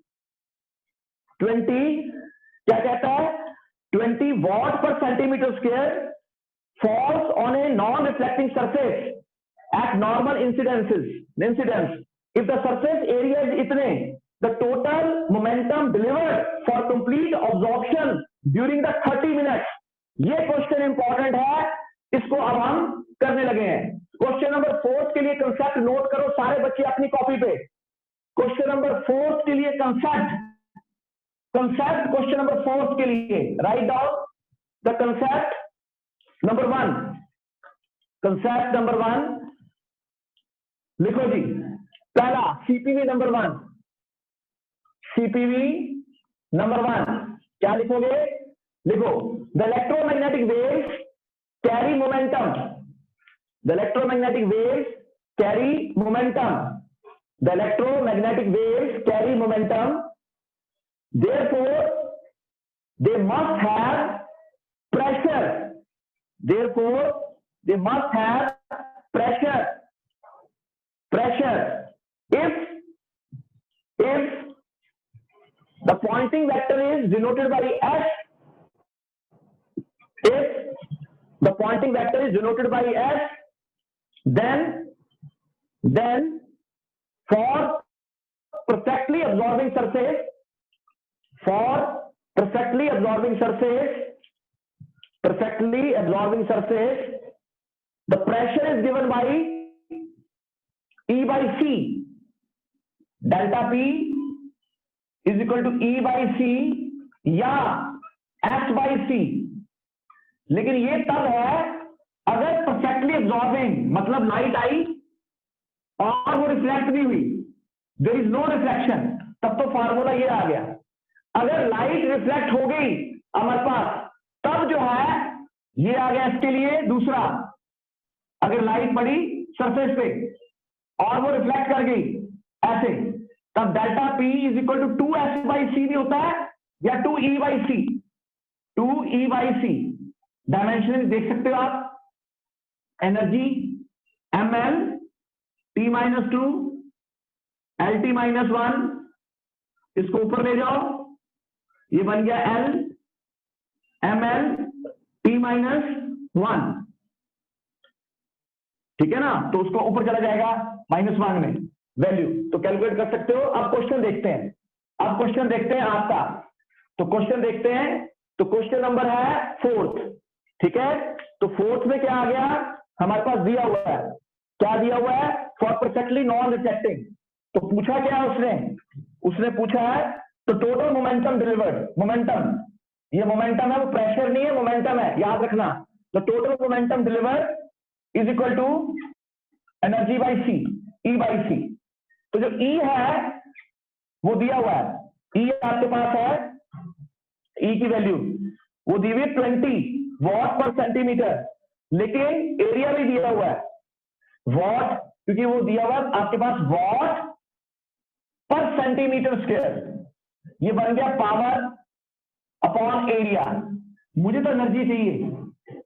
क्या कहता है? 20 watt per centimeter square falls on a non-reflecting surface at normal incidence. If the surface area is इतने, the total momentum delivered for complete absorption during the 30 minutes. ये question important है, इसको अब हम करने लगे हैं। क्वेश्चन नंबर 4 के लिए कंसेप्ट नोट करो सारे बच्चे अपनी कॉपी पे। क्वेश्चन नंबर 4 के लिए कंसेप्ट क्वेश्चन नंबर 4 के लिए write down the concept number 1। Concept number 1 लिखो जी। पहला सीपीवी नंबर 1। सीपीवी नंबर 1 क्या लिखोगे? लिखो the electromagnetic waves carry momentum. The electromagnetic waves carry momentum. The electromagnetic waves carry momentum. Therefore, they must have pressure. Therefore, they must have pressure. If the pointing vector is denoted by S, then for perfectly absorbing surface, the pressure is given by E by C. Delta P is equal to E by C या S by C। लेकिन ये तब है अगर perfectly absorbing, मतलब light आई और वो reflect नहीं हुई, देयर इज नो रिफ्लेक्शन, तब तो फार्मूला ये आ गया। अगर लाइट रिफ्लेक्ट हो गई हमारे पास, तब जो है ये आ गया इसके लिए दूसरा। अगर लाइट पड़ी सरफेस पे और वो रिफ्लेक्ट कर गई ऐसे, तब delta P is equal to 2s by C भी होता है या 2e by C. 2e by C dimension देख सकते हो आप। एनर्जी ml t-2 lt-1, इसको ऊपर ले जाओ, ये बन गया L ml t-1, ठीक है ना। तो उसको ऊपर चला जाएगा -1 में वैल्यू, तो कैलकुलेट कर सकते हो। अब क्वेश्चन देखते हैं आपका। तो क्वेश्चन देखते हैं। तो क्वेश्चन नंबर है 4th, ठीक है। तो 4th में क्या आ गया हमारे पास? दिया हुआ है, क्या दिया हुआ है? For perfectly non reflecting. तो पूछा क्या उसने पूछा है तो टोटल मोमेंटम डिलीवर्ड, मोमेंटम, ये मोमेंटम है, वो प्रेशर नहीं है, मोमेंटम है, याद रखना। तो total momentum delivered is equal to energy by C, E by C. तो जो ई है वो दिया हुआ है, ई आपके पास है, ई की वैल्यू वो दी हुई 20 वॉट पर सेंटीमीटर, लेकिन एरिया भी दिया हुआ है वॉट, क्योंकि वो दिया हुआ है आपके पास वॉट पर सेंटीमीटर स्क्वायर। ये बन गया पावर अपॉन एरिया। मुझे तो एनर्जी चाहिए,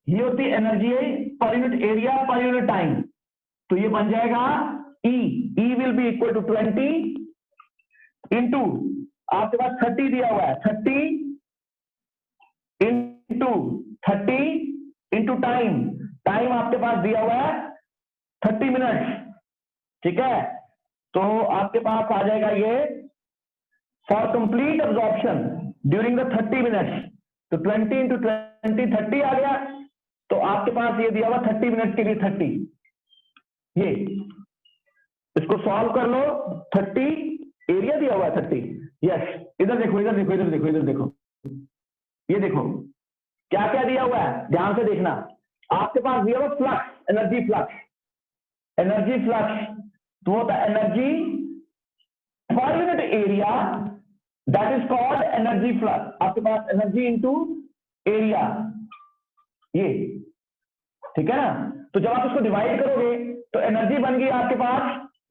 ये होती है energy per unit area per unit time. तो ये बन जाएगा E will be equal to 20 into आपके पास 30 दिया हुआ है, 30 इंटू टाइम आपके पास दिया हुआ है 30 मिनट्स, ठीक है। तो आपके पास आ जाएगा ये for complete absorption during the 30 minutes. तो 20 इंटू 20 30 आ गया। तो आपके पास ये दिया हुआ 30 मिनट के लिए 30, ये इसको सॉल्व कर लो। 30 एरिया दिया हुआ है 30, यस। इधर देखो, ये देखो क्या क्या दिया हुआ है, ध्यान से देखना। आपके पास दिया हुआ फ्लक्स, एनर्जी फ्लक्स तो होता है energy per unit area, that is called energy flux. आपके पास एनर्जी इंटू एरिया, ये ठीक है ना। तो जब आप इसको डिवाइड करोगे तो एनर्जी बन गई आपके पास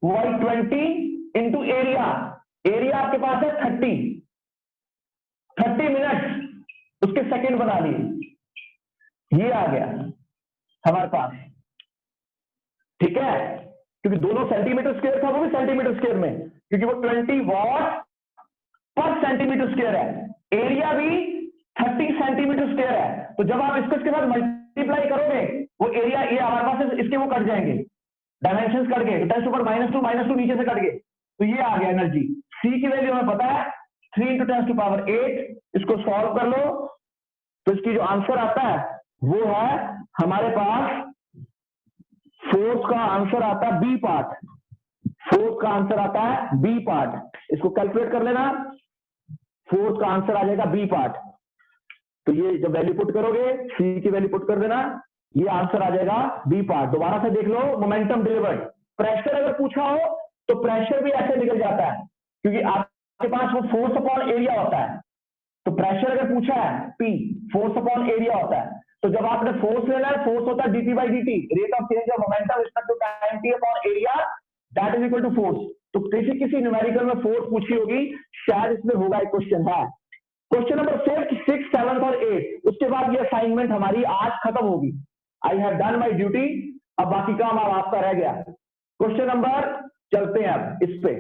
वही 20 इंटू एरिया। एरिया आपके पास है 30 मिनट, उसके सेकंड बना लिए, ये आ गया हमारे पास, ठीक है। क्योंकि दोनों सेंटीमीटर स्क्वायर था, वो भी सेंटीमीटर स्क्वायर में, क्योंकि वो 20 वॉट पर सेंटीमीटर स्क्वायर है। एरिया भी 30 सेंटीमीटर स्क्वायर है। तो जब आप इसके साथ मल्टीप्लाई करोगे, वो एरिया, ये हमारे पास इसके वो कट जाएंगे, डायमेंशंस कट गए, 10 ऊपर -2 नीचे से कट गए, तो ये आ गया एनर्जी। सी की वैल्यू हमें पता है 3 × 10⁸। इसको सॉल्व कर लो तो इसकी जो आंसर आता है वो है हमारे पास, फोर्स का आंसर आता है बी पार्ट। फोर्स का आंसर आता है बी पार्ट। इसको कैलकुलेट कर लेना, फोर्स का आंसर आ जाएगा बी पार्ट। तो ये जब वैल्यू पुट करोगे, सी की वैल्यू पुट कर देना, ये आंसर आ जाएगा बी पार्ट। दोबारा से देख लो, मोमेंटम डिलीवर्ड। प्रेशर अगर पूछा हो तो प्रेशर भी ऐसे निकल जाता है, क्योंकि आपके पास वो फोर्स अपॉन एरिया होता है। तो प्रेशर अगर पूछा है P, फोर्स अपॉन एरिया होता है। तो जब आपने फोर्स लेना है, फोर्स होता है dt/dt, rate of change of momentum with respect to time t upon area, that is equal to force. तो किसी न्यूमेरिकल में फोर्स पूछी होगी, शायद इसमें होगा एक क्वेश्चन है। क्वेश्चन नंबर 5, 6, 7 और 8। उसके बाद ये असाइनमेंट हमारी आज खत्म होगी। I have done my duty, अब बाकी काम अब आपका रह गया। क्वेश्चन नंबर, चलते हैं अब इस पे,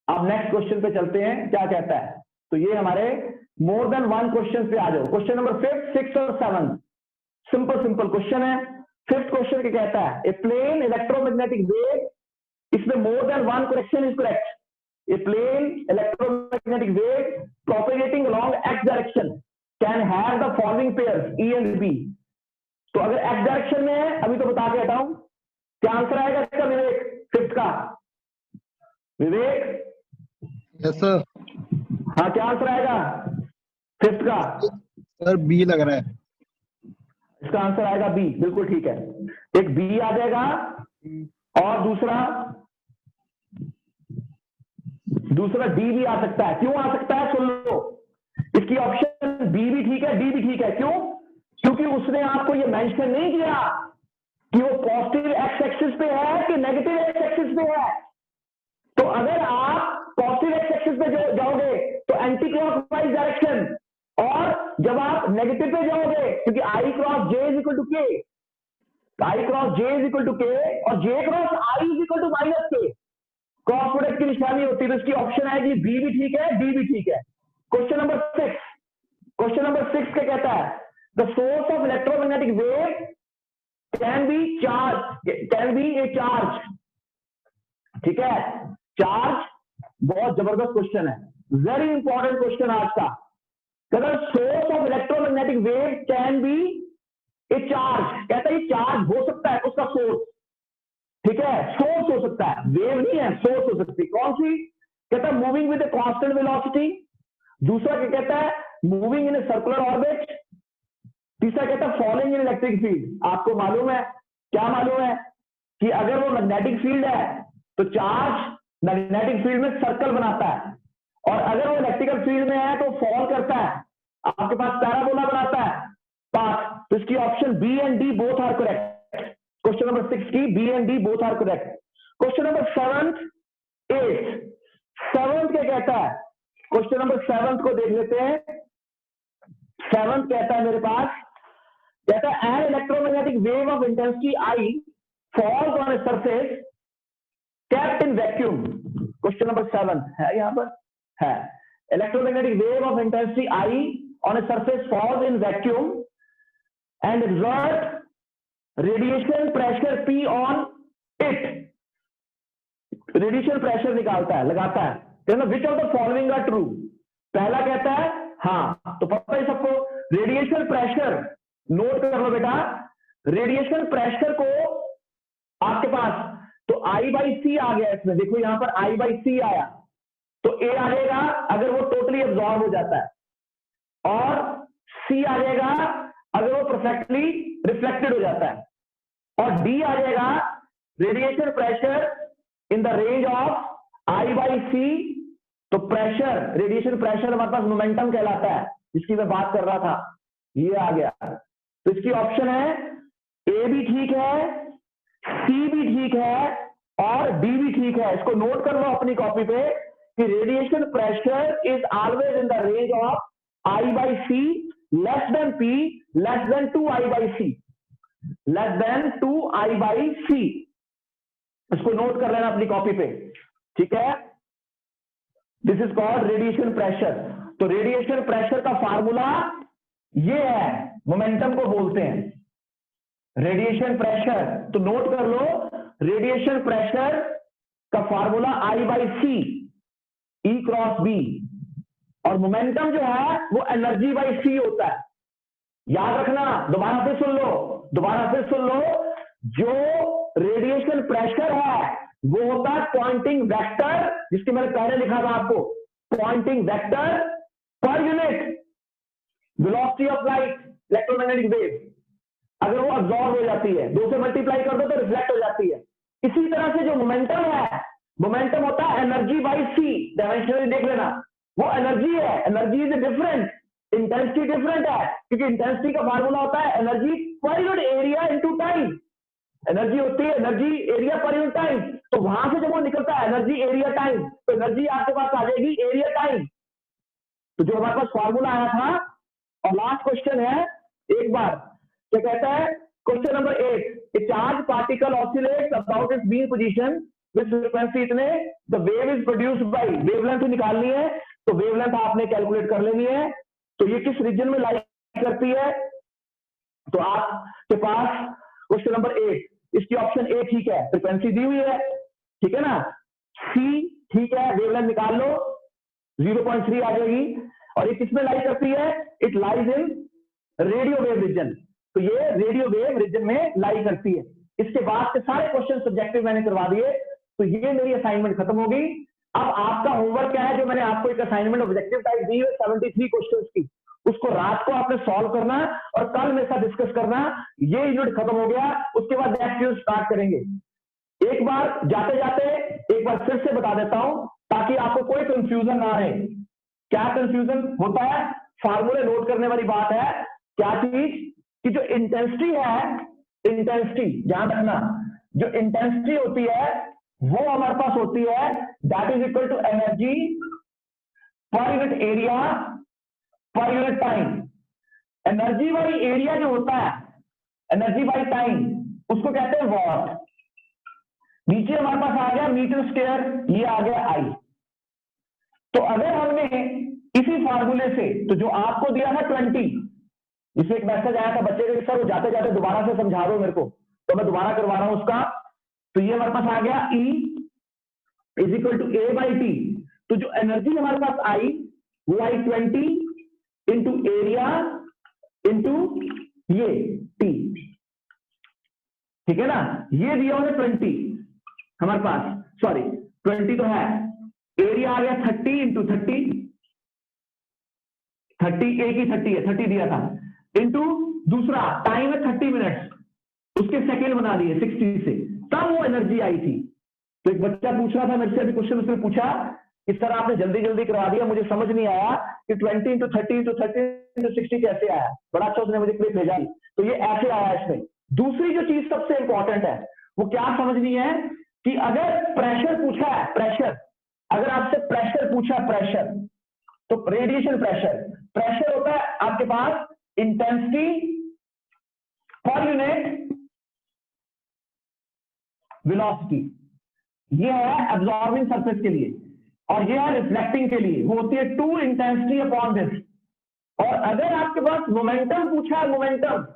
अब नेक्स्ट क्वेश्चन पे चलते हैं, क्या कहता है। तो ये हमारे मोर देन 1 क्वेश्चन पे आ जाओ। क्वेश्चन नंबर 5, 6 और 7 सिंपल क्वेश्चन है। 5th क्वेश्चन क्या कहता है, ए प्लेन इलेक्ट्रोमैग्नेटिक वेव, इसमें more than 1 correction is correct. A plane electromagnetic wave propagating along x direction can have the following pairs E and B। तो अगर x direction में है, अभी तो बता के हटाऊं, क्या आंसर आएगा इसका विवेक, 5th का? विवेक, यस सर। हाँ क्या आंसर आएगा 5th का? सर बी लग रहा है। इसका आंसर आएगा बी, बिल्कुल ठीक है। एक बी आ जाएगा, और दूसरा डी भी आ सकता है। क्यों आ सकता है, सुन लो। इसकी ऑप्शन बी भी ठीक है, डी भी ठीक है। क्यों? क्योंकि उसने आपको ये मेंशन नहीं किया कि वो पॉजिटिव एक्स एक्सिस पे है कि नेगेटिव एक्स एक्सिस पे है। तो अगर आप पॉजिटिव एक्स एक्सिस पे जाओगे तो एंटी क्लॉकवाइज डायरेक्शन, और जब आप नेगेटिव पे जाओगे, क्योंकि I cross J is equal to K, I cross J is equal to K, और J cross I is equal to -K, cross product की निशानी होती है। तो इसकी ऑप्शन आएगी बी भी ठीक है, डी भी ठीक है। क्वेश्चन नंबर 6, क्वेश्चन नंबर 6 क्या कहता है, the source of electromagnetic wave can be A charge. ठीक है, चार्ज, बहुत जबरदस्त क्वेश्चन है, वेरी इंपॉर्टेंट क्वेश्चन आज का। अगर source of electromagnetic wave can be A charge, कहता है चार्ज हो सकता है उसका सोर्स, ठीक है, सोर्स हो सकता है, वेव नहीं है, सोर्स हो सकती है। कौन सी? कहता है moving with a constant velocity. दूसरा क्या कहता है, moving in a circular orbit. तीसरा कहता है फॉलोइंग इन इलेक्ट्रिक फील्ड। आपको मालूम है, क्या मालूम है, कि अगर वो मैग्नेटिक फील्ड है तो चार्ज मैग्नेटिक फील्ड में सर्कल बनाता है, और अगर वो इलेक्ट्रिकल फील्ड में है तो फॉल करता है, आपके पास पैराबोला बनाता है पाथ। तो इसकी option B and D both are correct. Question number 6 की B and D both are correct. Question number 7, 8, 7 क्या कहता है, क्वेश्चन नंबर 7 को देख लेते हैं। 7 कहता है मेरे पास, कहता है an electromagnetic wave of intensity I falls on a surface kept in vacuum। Question number 7 है, यहां पर है, electromagnetic wave of intensity I on a surface falls in vacuum and exert radiation pressure P on it. Radiation pressure निकालता है, लगाता है, कहना which of the following are true. पहला कहता है हाँ, तो पता ही सबको, रेडिएशन प्रेशर नोट कर लो बेटा, रेडिएशन प्रेशर को आपके पास, तो I/C आ गया इसमें, देखो यहां पर I/C आया, तो A आ जाएगा अगर वो टोटली एब्जॉर्ब हो जाता है, और C आ जाएगा अगर वो परफेक्टली रिफ्लेक्टेड हो जाता है, और D आ जाएगा radiation pressure in the range of I by C. तो प्रेशर, रेडिएशन प्रेशर हमारे पास मोमेंटम कहलाता है, जिसकी मैं बात कर रहा था, ये आ गया। तो इसकी ऑप्शन है ए भी ठीक है, सी भी ठीक है और डी भी ठीक है। इसको नोट कर लो अपनी कॉपी पे कि radiation pressure is always in the range of I by C less than P less than 2I by C, less than 2I by C. इसको नोट कर लेना अपनी कॉपी पे, ठीक है। This is called radiation pressure. तो radiation pressure का formula ये है, मोमेंटम को बोलते हैं रेडिएशन प्रेशर। तो नोट कर लो, रेडिएशन प्रेशर का formula I by C E cross B, और मोमेंटम जो है वो एनर्जी बाई सी होता है। याद रखना, दोबारा से सुन लो, जो रेडिएशन प्रेशर है वो होता है पॉइंटिंग वेक्टर, जिसके मैंने पहले लिखा था आपको, पॉइंटिंग वेक्टर पर unit velocity of light electromagnetic wave. अगर वो अब्सॉर्ब हो जाती है, 2 से मल्टीप्लाई कर दो तो रिफ्लेक्ट हो जाती है। इसी तरह से जो मोमेंटम है, मोमेंटम होता है एनर्जी बाई सी। डायमेंशनली देख लेना, वो एनर्जी है, energy is different, intensity different है, क्योंकि इंटेंसिटी का फार्मूला होता है energy per unit area into time. Energy होती है energy area per unit time. तो वहां से जब वो निकलता है एनर्जी एरिया टाइम, तो एनर्जी आपके पास आ जाएगी एरिया टाइम। तो जो हमारे पास फार्मूला आया था, और लास्ट क्वेश्चन है, एक बार क्या कहता है, question number 8, a charge particle oscillates about its mean position with frequency इतने, the wave is produced by, wavelength निकालनी है, तो वेवलेंथ आपने कैलकुलेट कर लेनी है। तो ये किस रीजन में लाई करती है, तो आपके पास क्वेश्चन नंबर 8, इसकी ऑप्शन ए ठीक है, फ्रीक्वेंसी दी हुई है, ठीक है ना, सी ठीक है, वेवलेंथ निकाल लो 0.3 आ जाएगी। और ये किसमें लाई करती है, it lies in radio wave region. तो ये रेडियो वेव रीजन में लाई करती है। इसके बाद के सारे क्वेश्चन सब्जेक्टिव मैंने करवा दिए। तो ये मेरी असाइनमेंट खत्म होगी। अब आपका होमवर्क क्या है, जो मैंने आपको एक असाइनमेंट ऑब्जेक्टिव टाइप दी है 73 क्वेश्चंस की, उसको रात को आपने सॉल्व करना और कल मेरे साथ डिस्कस करना। ये यूनिट खत्म हो गया, उसके बाद नेक्स्ट यूनिट स्टार्ट करेंगे। एक बार जाते जाते एक बार फिर से बता देता हूं, ताकि आपको कोई कंफ्यूजन ना रहे। क्या कंफ्यूजन होता है, फार्मूले नोट करने वाली बात है। क्या चीज कि जो इंटेंसिटी है, इंटेंसिटी ध्यान रखना, जो इंटेंसिटी होती है वो हमारे पास होती है that is equal to energy per unit area per unit time. Energy by area जो होता है, एनर्जी बाई टाइम, उसको कहते हैं वॉट। नीचे हमारे पास आ गया मीटर स्क्वायर, ये आ गया आई। तो अगर हमने इसी फार्मूले से, तो जो आपको दिया था 20, जिसमें एक मैसेज आया था बच्चे के सर वो जाते जाते दोबारा से समझा दो मेरे को, तो मैं दोबारा करवा रहा हूं उसका। तो ये हमारे पास आ गया E is equal to A by T. तो जो एनर्जी हमारे पास आई वो आई 20 इंटू एरिया इंटू ये टी, ठीक है ना। ये दिया उन्हें 20 हमारे पास, सॉरी 20 तो है, एरिया आ गया 30 इंटू 30, 30 एक ही 30 है, 30 दिया था, इंटू दूसरा टाइम है 30 मिनट्स, उसके सेकेंड बना दिए 60 से, तब वो एनर्जी आई थी। तो एक बच्चा पूछ रहा था मेरे से अभी क्वेश्चन, उसने पूछा इस तरह आपने जल्दी जल्दी करवा दिया, मुझे समझ नहीं आया कि 20 इंटू 30 इंटू 30 इंटू 60 कैसे आया। बड़ा अच्छा उसने मुझे क्लिप भेजा, तो ये ऐसे आया इसमें। दूसरी जो चीज सबसे इंपॉर्टेंट है वो क्या समझनी है कि अगर प्रेशर पूछा है, प्रेशर, अगर आपसे प्रेशर पूछा, प्रेशर, तो रेडिएशन प्रेशर, प्रेशर होता है आपके पास इंटेंसिटी पर यूनिट वेलोसिटी। ये है एब्जॉर्बिंग सरफेस के लिए, और ये है रिफ्लेक्टिंग के लिए, वो होती है 2 इंटेंसिटी अपॉन दिस। और अगर आपके पास मोमेंटम पूछा है, मोमेंटम,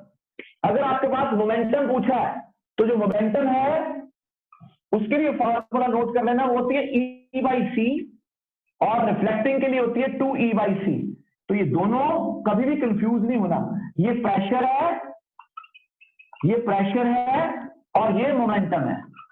अगर आपके पास मोमेंटम पूछा है, तो जो मोमेंटम है उसके लिए फॉर्मूला नोट कर लेना, वो होती है E बाई सी, और रिफ्लेक्टिंग के लिए होती है 2E बाई सी। तो ये दोनों कभी भी कंफ्यूज नहीं होना, ये प्रेशर है, ये प्रेशर है और ये मोमेंटम है।